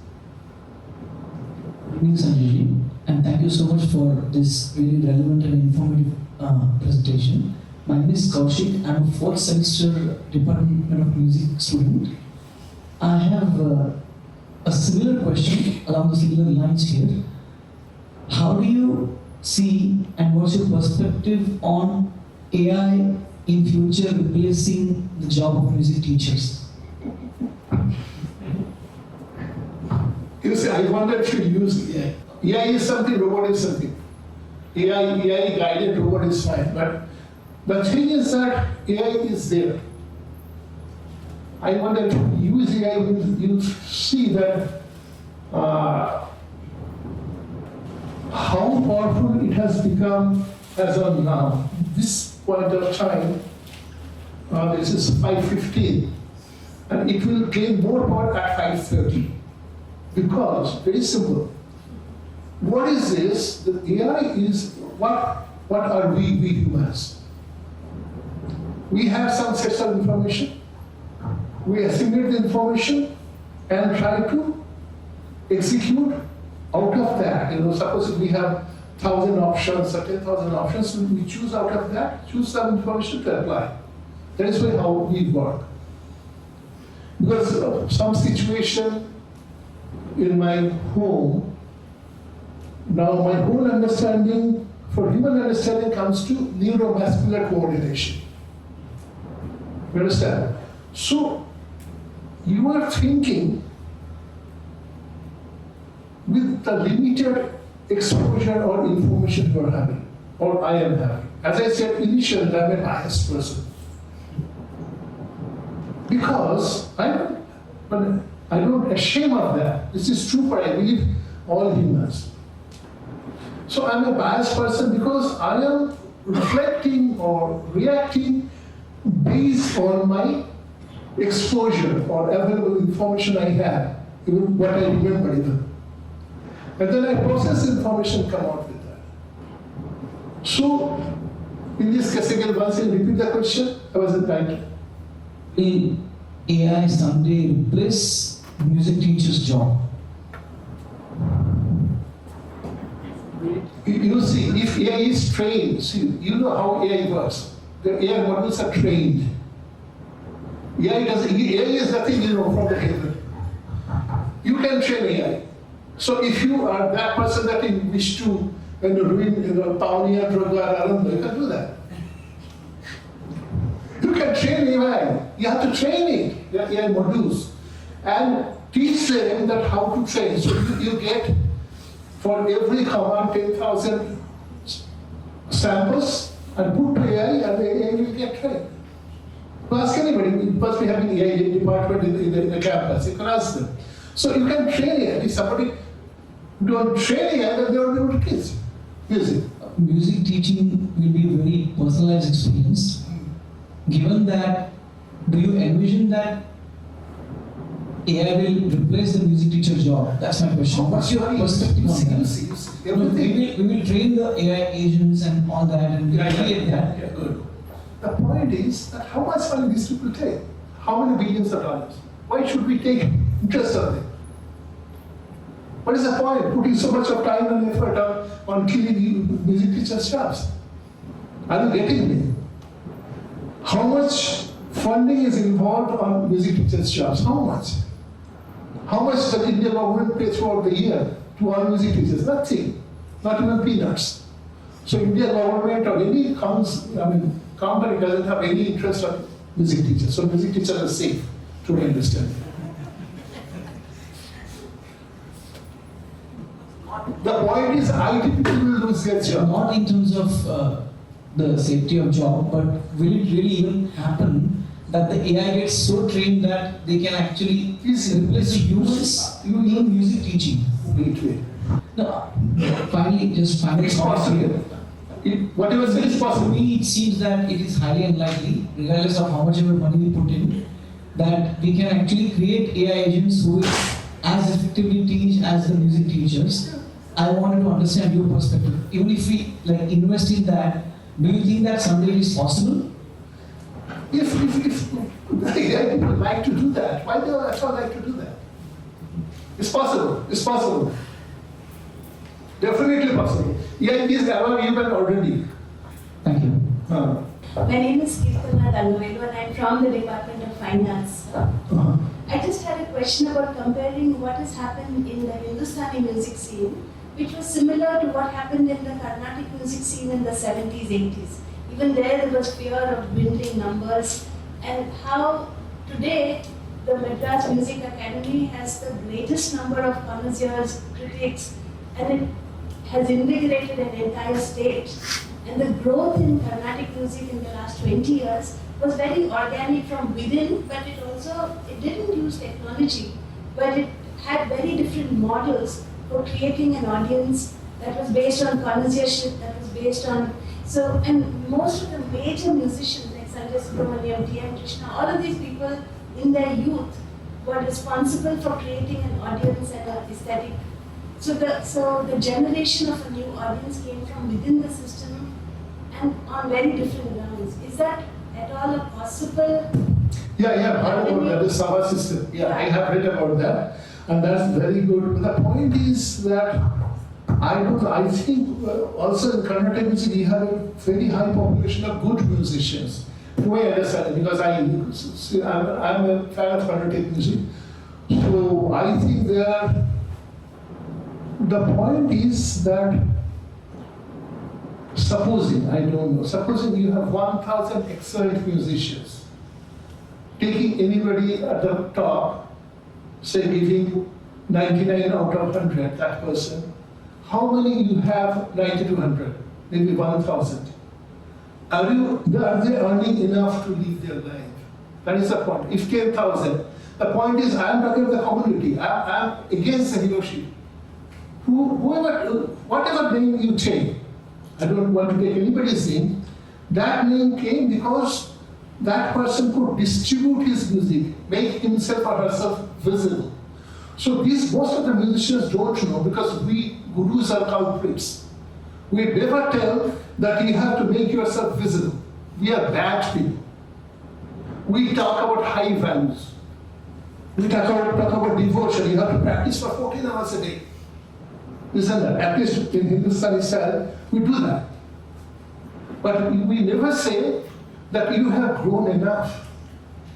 Good evening, Sanjay, and thank you so much for this really relevant and informative presentation. My name is Kaushik. I'm a 4th semester Department of Music student. I have a similar question along the similar lines here. How do you see and what's your perspective on AI in future replacing the job of music teachers? You see, I wanted to use AI. AI is something, robot is something. AI guided robot is fine, but the thing is that AI is there. I wanted to use AI, you'll see that how powerful it has become as of now. This point of time, this is 5:15, and it will gain more power at 5:30. Because, very simple, what is this? The AI is, what are we humans? We have some sets of information, we assimilate the information and try to execute out of that. Suppose we have 1,000 options or 10,000 options, we choose out of that, choose some information to apply. That is how we work. Because of some situation in my home, now my whole understanding, for human understanding comes to neuromuscular coordination. You understand? So, you are thinking with the limited exposure or information you are having, or I am having. As I said initially, I am a biased person. Because I don't ashamed of that. This is true for, I believe, all humans. So I'm a biased person because I am reflecting or reacting based on my exposure or available information I have, even what I remember even. And then I process information, come out with that. So, in this case again, once I repeat the question, I wasn't trying. Will AI someday replace music teacher's job? You see, if AI is trained, you know how AI works. The AI models are trained. AI is nothing, from the heaven. You can train AI. So if you are that person that you wish to ruin Pavani and Pragya, you can do that. You can train AI. You have to train it, the AI modules, and teach them that how to train. So you get for every command 10,000 samples and put to AI, and the AI will get trained. Ask anybody, you must be having AI department in the campus, you can ask them. So you can train AI. If somebody don't train AI, then they won't be able to teach music. Music teaching will be a very personalized experience. Given that, do you envision that AI will replace the music teacher's job? That's my question. What's your perspective on that? We will train the AI agents and all that and we'll create that. Yeah, good. The point is that how much money these people take? How many billions of dollars? Why should we take interest on them? What is the point? Putting so much of time and effort on killing music teachers' jobs? Are you getting me? How much funding is involved on music teachers' jobs? How much? How much does the Indian government pay throughout the year to all music teachers? Nothing. Not even peanuts. So Indian government or any company doesn't have any interest on music teachers. So music teachers are safe, to my understanding. The point is, IT people will lose their job. Not in terms of the safety of job, but will it really even happen that the AI gets so trained that they can actually replace the humans in music teaching? Wait. No, finally. It's possible. Whatever is possible. To me, it seems that it is highly unlikely, regardless of how much ever money we put in, that we can actually create AI agents who will as effectively teach as the music teachers. I wanted to understand your perspective. Even if we invest in that, do you think that someday it is possible? If the AI people like to do that, why do they not like to do that? It's possible. It's possible. Definitely possible. AI is ever human already. Thank you. My name is unveiled and I'm from the Department of Finance. I just had a question about comparing what has happened in the Hindustani music scene, which was similar to what happened in the Carnatic music scene in the 70s, 80s. Even there was fear of dwindling numbers, and how today the Madras Music Academy has the greatest number of connoisseurs, critics, and it has invigorated an entire state. And the growth in Carnatic music in the last 20 years was very organic from within, but it didn't use technology, but it had very different models for creating an audience that was based on connoisseurship, that was based on, and most of the major musicians like Sanjay Subramaniam, T.M. Krishna, all of these people in their youth were responsible for creating an audience and an aesthetic. So the generation of a new audience came from within the system and on very different grounds. Is that at all a possible? Yeah, part about that, the Sabha system. Yeah, I have read about that, and that's very good. But the point is that I think also in Carnatic music we have a very high population of good musicians. To my understanding, because I'm a fan of Carnatic music, so I think the point is that supposing you have 1,000 excellent musicians, taking anybody at the top, say giving 99 out of 100, that person, how many you have 90 to 100? Maybe 1,000. Are they earning enough to live their life? That is the point. If 10,000, the point is I am talking about the community. I am against the Hiroshi. Whatever name you take, I don't want to take anybody's name, that name came because that person could distribute his music, make himself or herself visible. So most of the musicians don't know, because we gurus are culprits. We never tell that you have to make yourself visible. We are bad people. We talk about high values. We talk about devotion. You have to practice for 14 hours a day. Isn't that? At least in Hindustani style, we do that. But we never say that you have grown enough.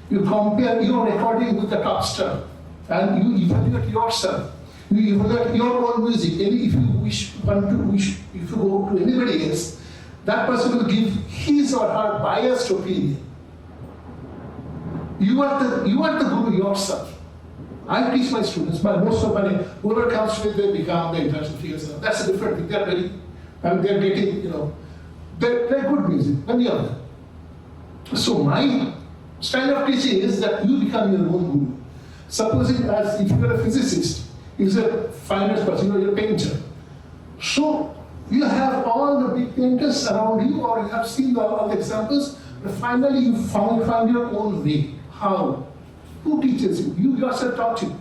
You compare your recording with the top star, and you evaluate yourself. You evaluate your own music. If you go to anybody else, that person will give his or her biased opinion. You are the guru yourself. I teach my students, but most of my whoever comes with, they become the international figures. That's a different thing. They're they're getting, they're good music, many of them. So my style of teaching is that you become your own guru. Supposing as if you are a physicist, is a finance person, you're a painter. So you have all the big painters around you, or you have seen all the examples, but finally you find your own way. How? Who teaches you? You yourself taught you.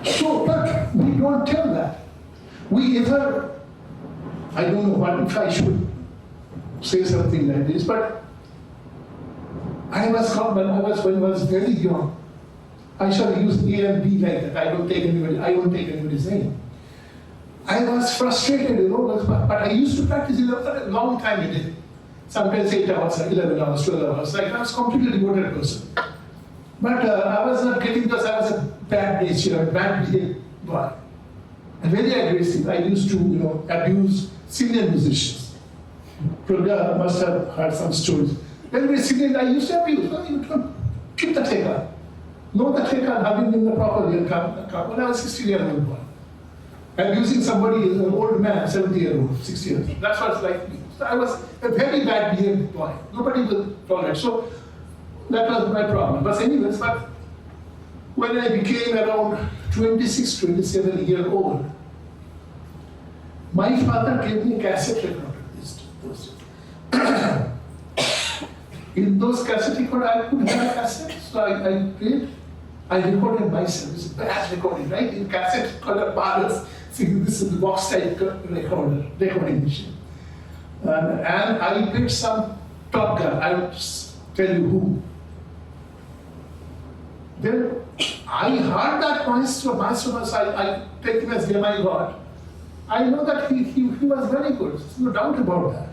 So, but we don't tell that. We either, I don't know what if I should say something like this, but when I was very young, I shall use A and B like that. I don't take anybody's name. I was frustrated, but I used to practice a long time a day. Sometimes 8 hours, 11 hours, 12 hours. Like I was a completely devoted person. But I was not getting because I was a bad nature, bad behaved boy. And very aggressive. I used to, abuse senior musicians. Pragya must have heard some stories. Very senior, I used to abuse. Keep the theka. Know the theka, having in the proper way. When I was 16-year-old boy. Abusing somebody is an old man, 70-year-old, 60 years old. That's what it's like. So I was a very bad behaved boy. Nobody will tolerate. So that was my problem. But anyways, when I became around 26, 27 years old, my father gave me a cassette recorder. In those cassette recorder, I could have a cassette, so I played. I recorded myself. It's a bad recording, right? In cassette recorder parlors. See, this is the box type recording machine. And I played some Top Gun. I will tell you who. Then I heard that maestro, I take him as my God. I know that he was very good. There's no doubt about that.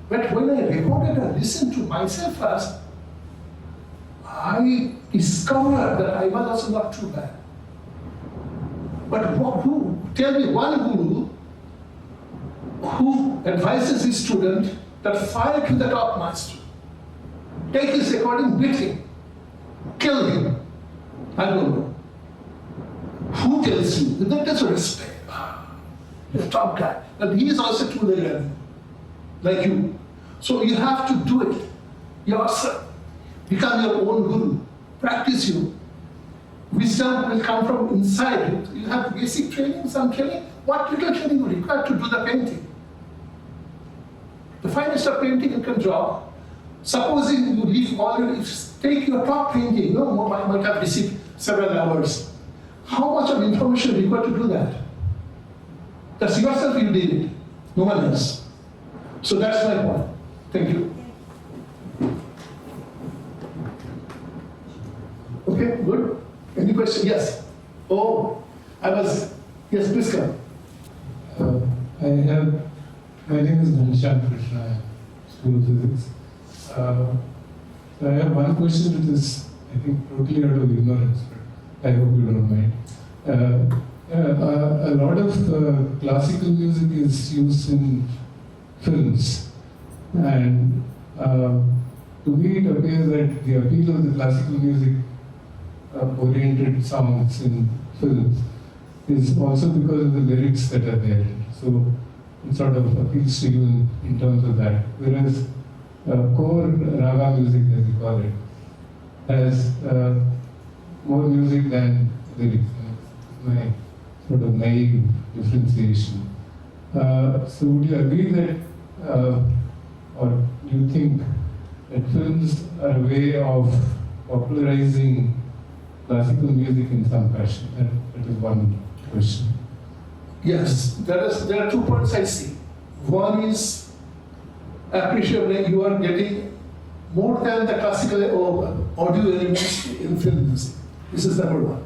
But when I recorded and listened to myself first, I discovered that I was also not too bad. But who? Tell me one guru who advises his student that fire to the top master. Take his recording, beat him, kill him. I don't know. Who tells you? That is a respect. The top guy. And he is also too late like you. So you have to do it yourself. Become your own guru. Practice you. Wisdom will come from inside you. You have basic training, some training. What little training you require to do the painting? The finest of painting you can draw. Supposing you leave all your, take your top painting, might have received several hours. How much of information required to do that? That's yourself you did it, no one else. So that's my point. Thank you. Okay, good. Any question? Yes. Yes, please come. My name is Ghanshyam Krishna, School of Physics. So I have one question which is, I think, totally out of ignorance, but I hope you don't mind. A lot of classical music is used in films, and to me it appears that the appeal of the classical music oriented songs in films is also because of the lyrics that are there. So it sort of appeals to you in terms of that. Whereas core raga music, as we call it, has more music than lyrics. That's my sort of naive differentiation. So would you agree that, or do you think that films are a way of popularizing classical music in some fashion? That is one question. Yes, there are 2 points I see. One is appreciably you are getting more than the classical audio elements in film music. This is number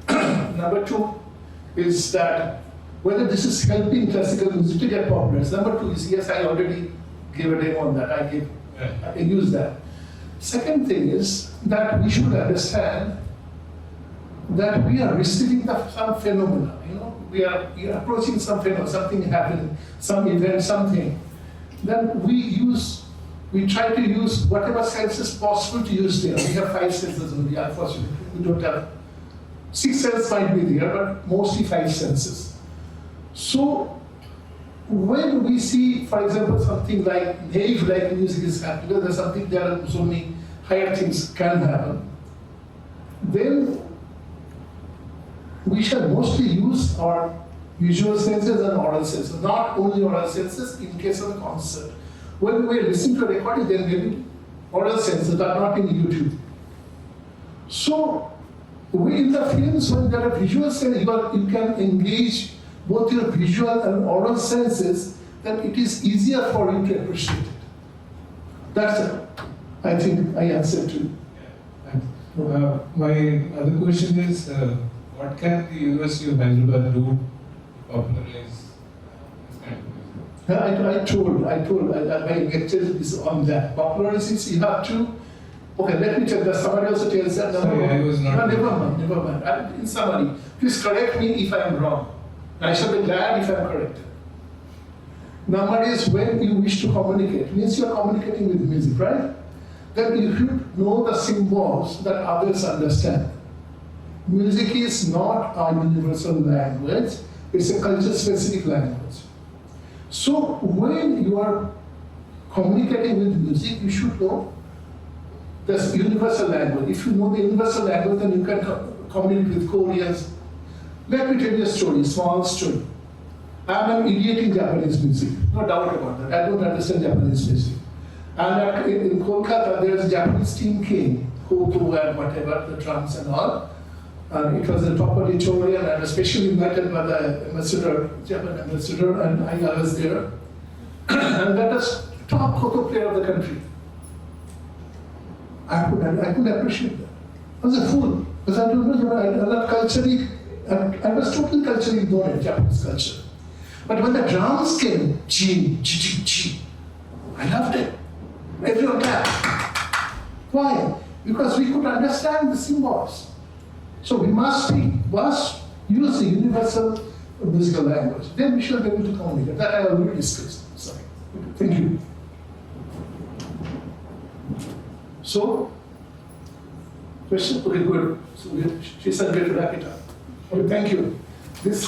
1. Number 2 is that whether this is helping classical music to get popular. Number 2 is, yes, I already gave a demo on that. I used that. Second thing is that we should understand that we are receiving some phenomena. We are approaching some phenomena, something happening, some event, something. Then we try to use whatever senses possible to use there. We have 5 senses only, unfortunately. We don't have 6 senses might be there, but mostly 5 senses. So when we see, for example, something like naive like music is happening, there's something, there are so many higher things can happen, then we shall mostly use our visual senses and oral senses, not only oral senses in case of a concert. When we are listening to a recording, then maybe oral senses are not in YouTube. So, we in the films, when there are visual senses, you can engage both your visual and oral senses, then it is easier for you to appreciate it. That's it. I think I answered to. My other question is, what can the University of Hyderabad do to popularize this kind of music? I told, my lecture is on that. Popularize, you have to. Okay, let me tell that. Somebody also tells that. Sorry, I was not. No, never mind. In summary, please correct me if I am wrong. I shall be glad if I am corrected. Number is when you wish to communicate, means you are communicating with music, right? Then you should know the symbols that others understand. Music is not a universal language, it's a culture-specific language. So when you are communicating with music, you should know this universal language. If you know the universal language, then you can communicate with Koreans. Let me tell you a story, small story. I am an idiot in Japanese music, no doubt about that. I don't understand Japanese music. And in Kolkata, there is a Japanese team came, Koko and whatever, the drums and all. And it was a top auditorium and especially invited by the ambassador, Japan ambassador, and I was there. And that was top Koko player of the country. I could appreciate that. I was a fool, because I don't know, I'm not culturally, I was totally culturally ignorant, Japanese culture. But when the drums came, I loved it. Everyone clapped. Why? Because we could understand the symbols. So we must use the universal musical language. Then we shall be able to communicate. That I already discussed. Sorry. Thank you. So, question? Okay, good. So she said we have to wrap it up. Okay, thank you. This.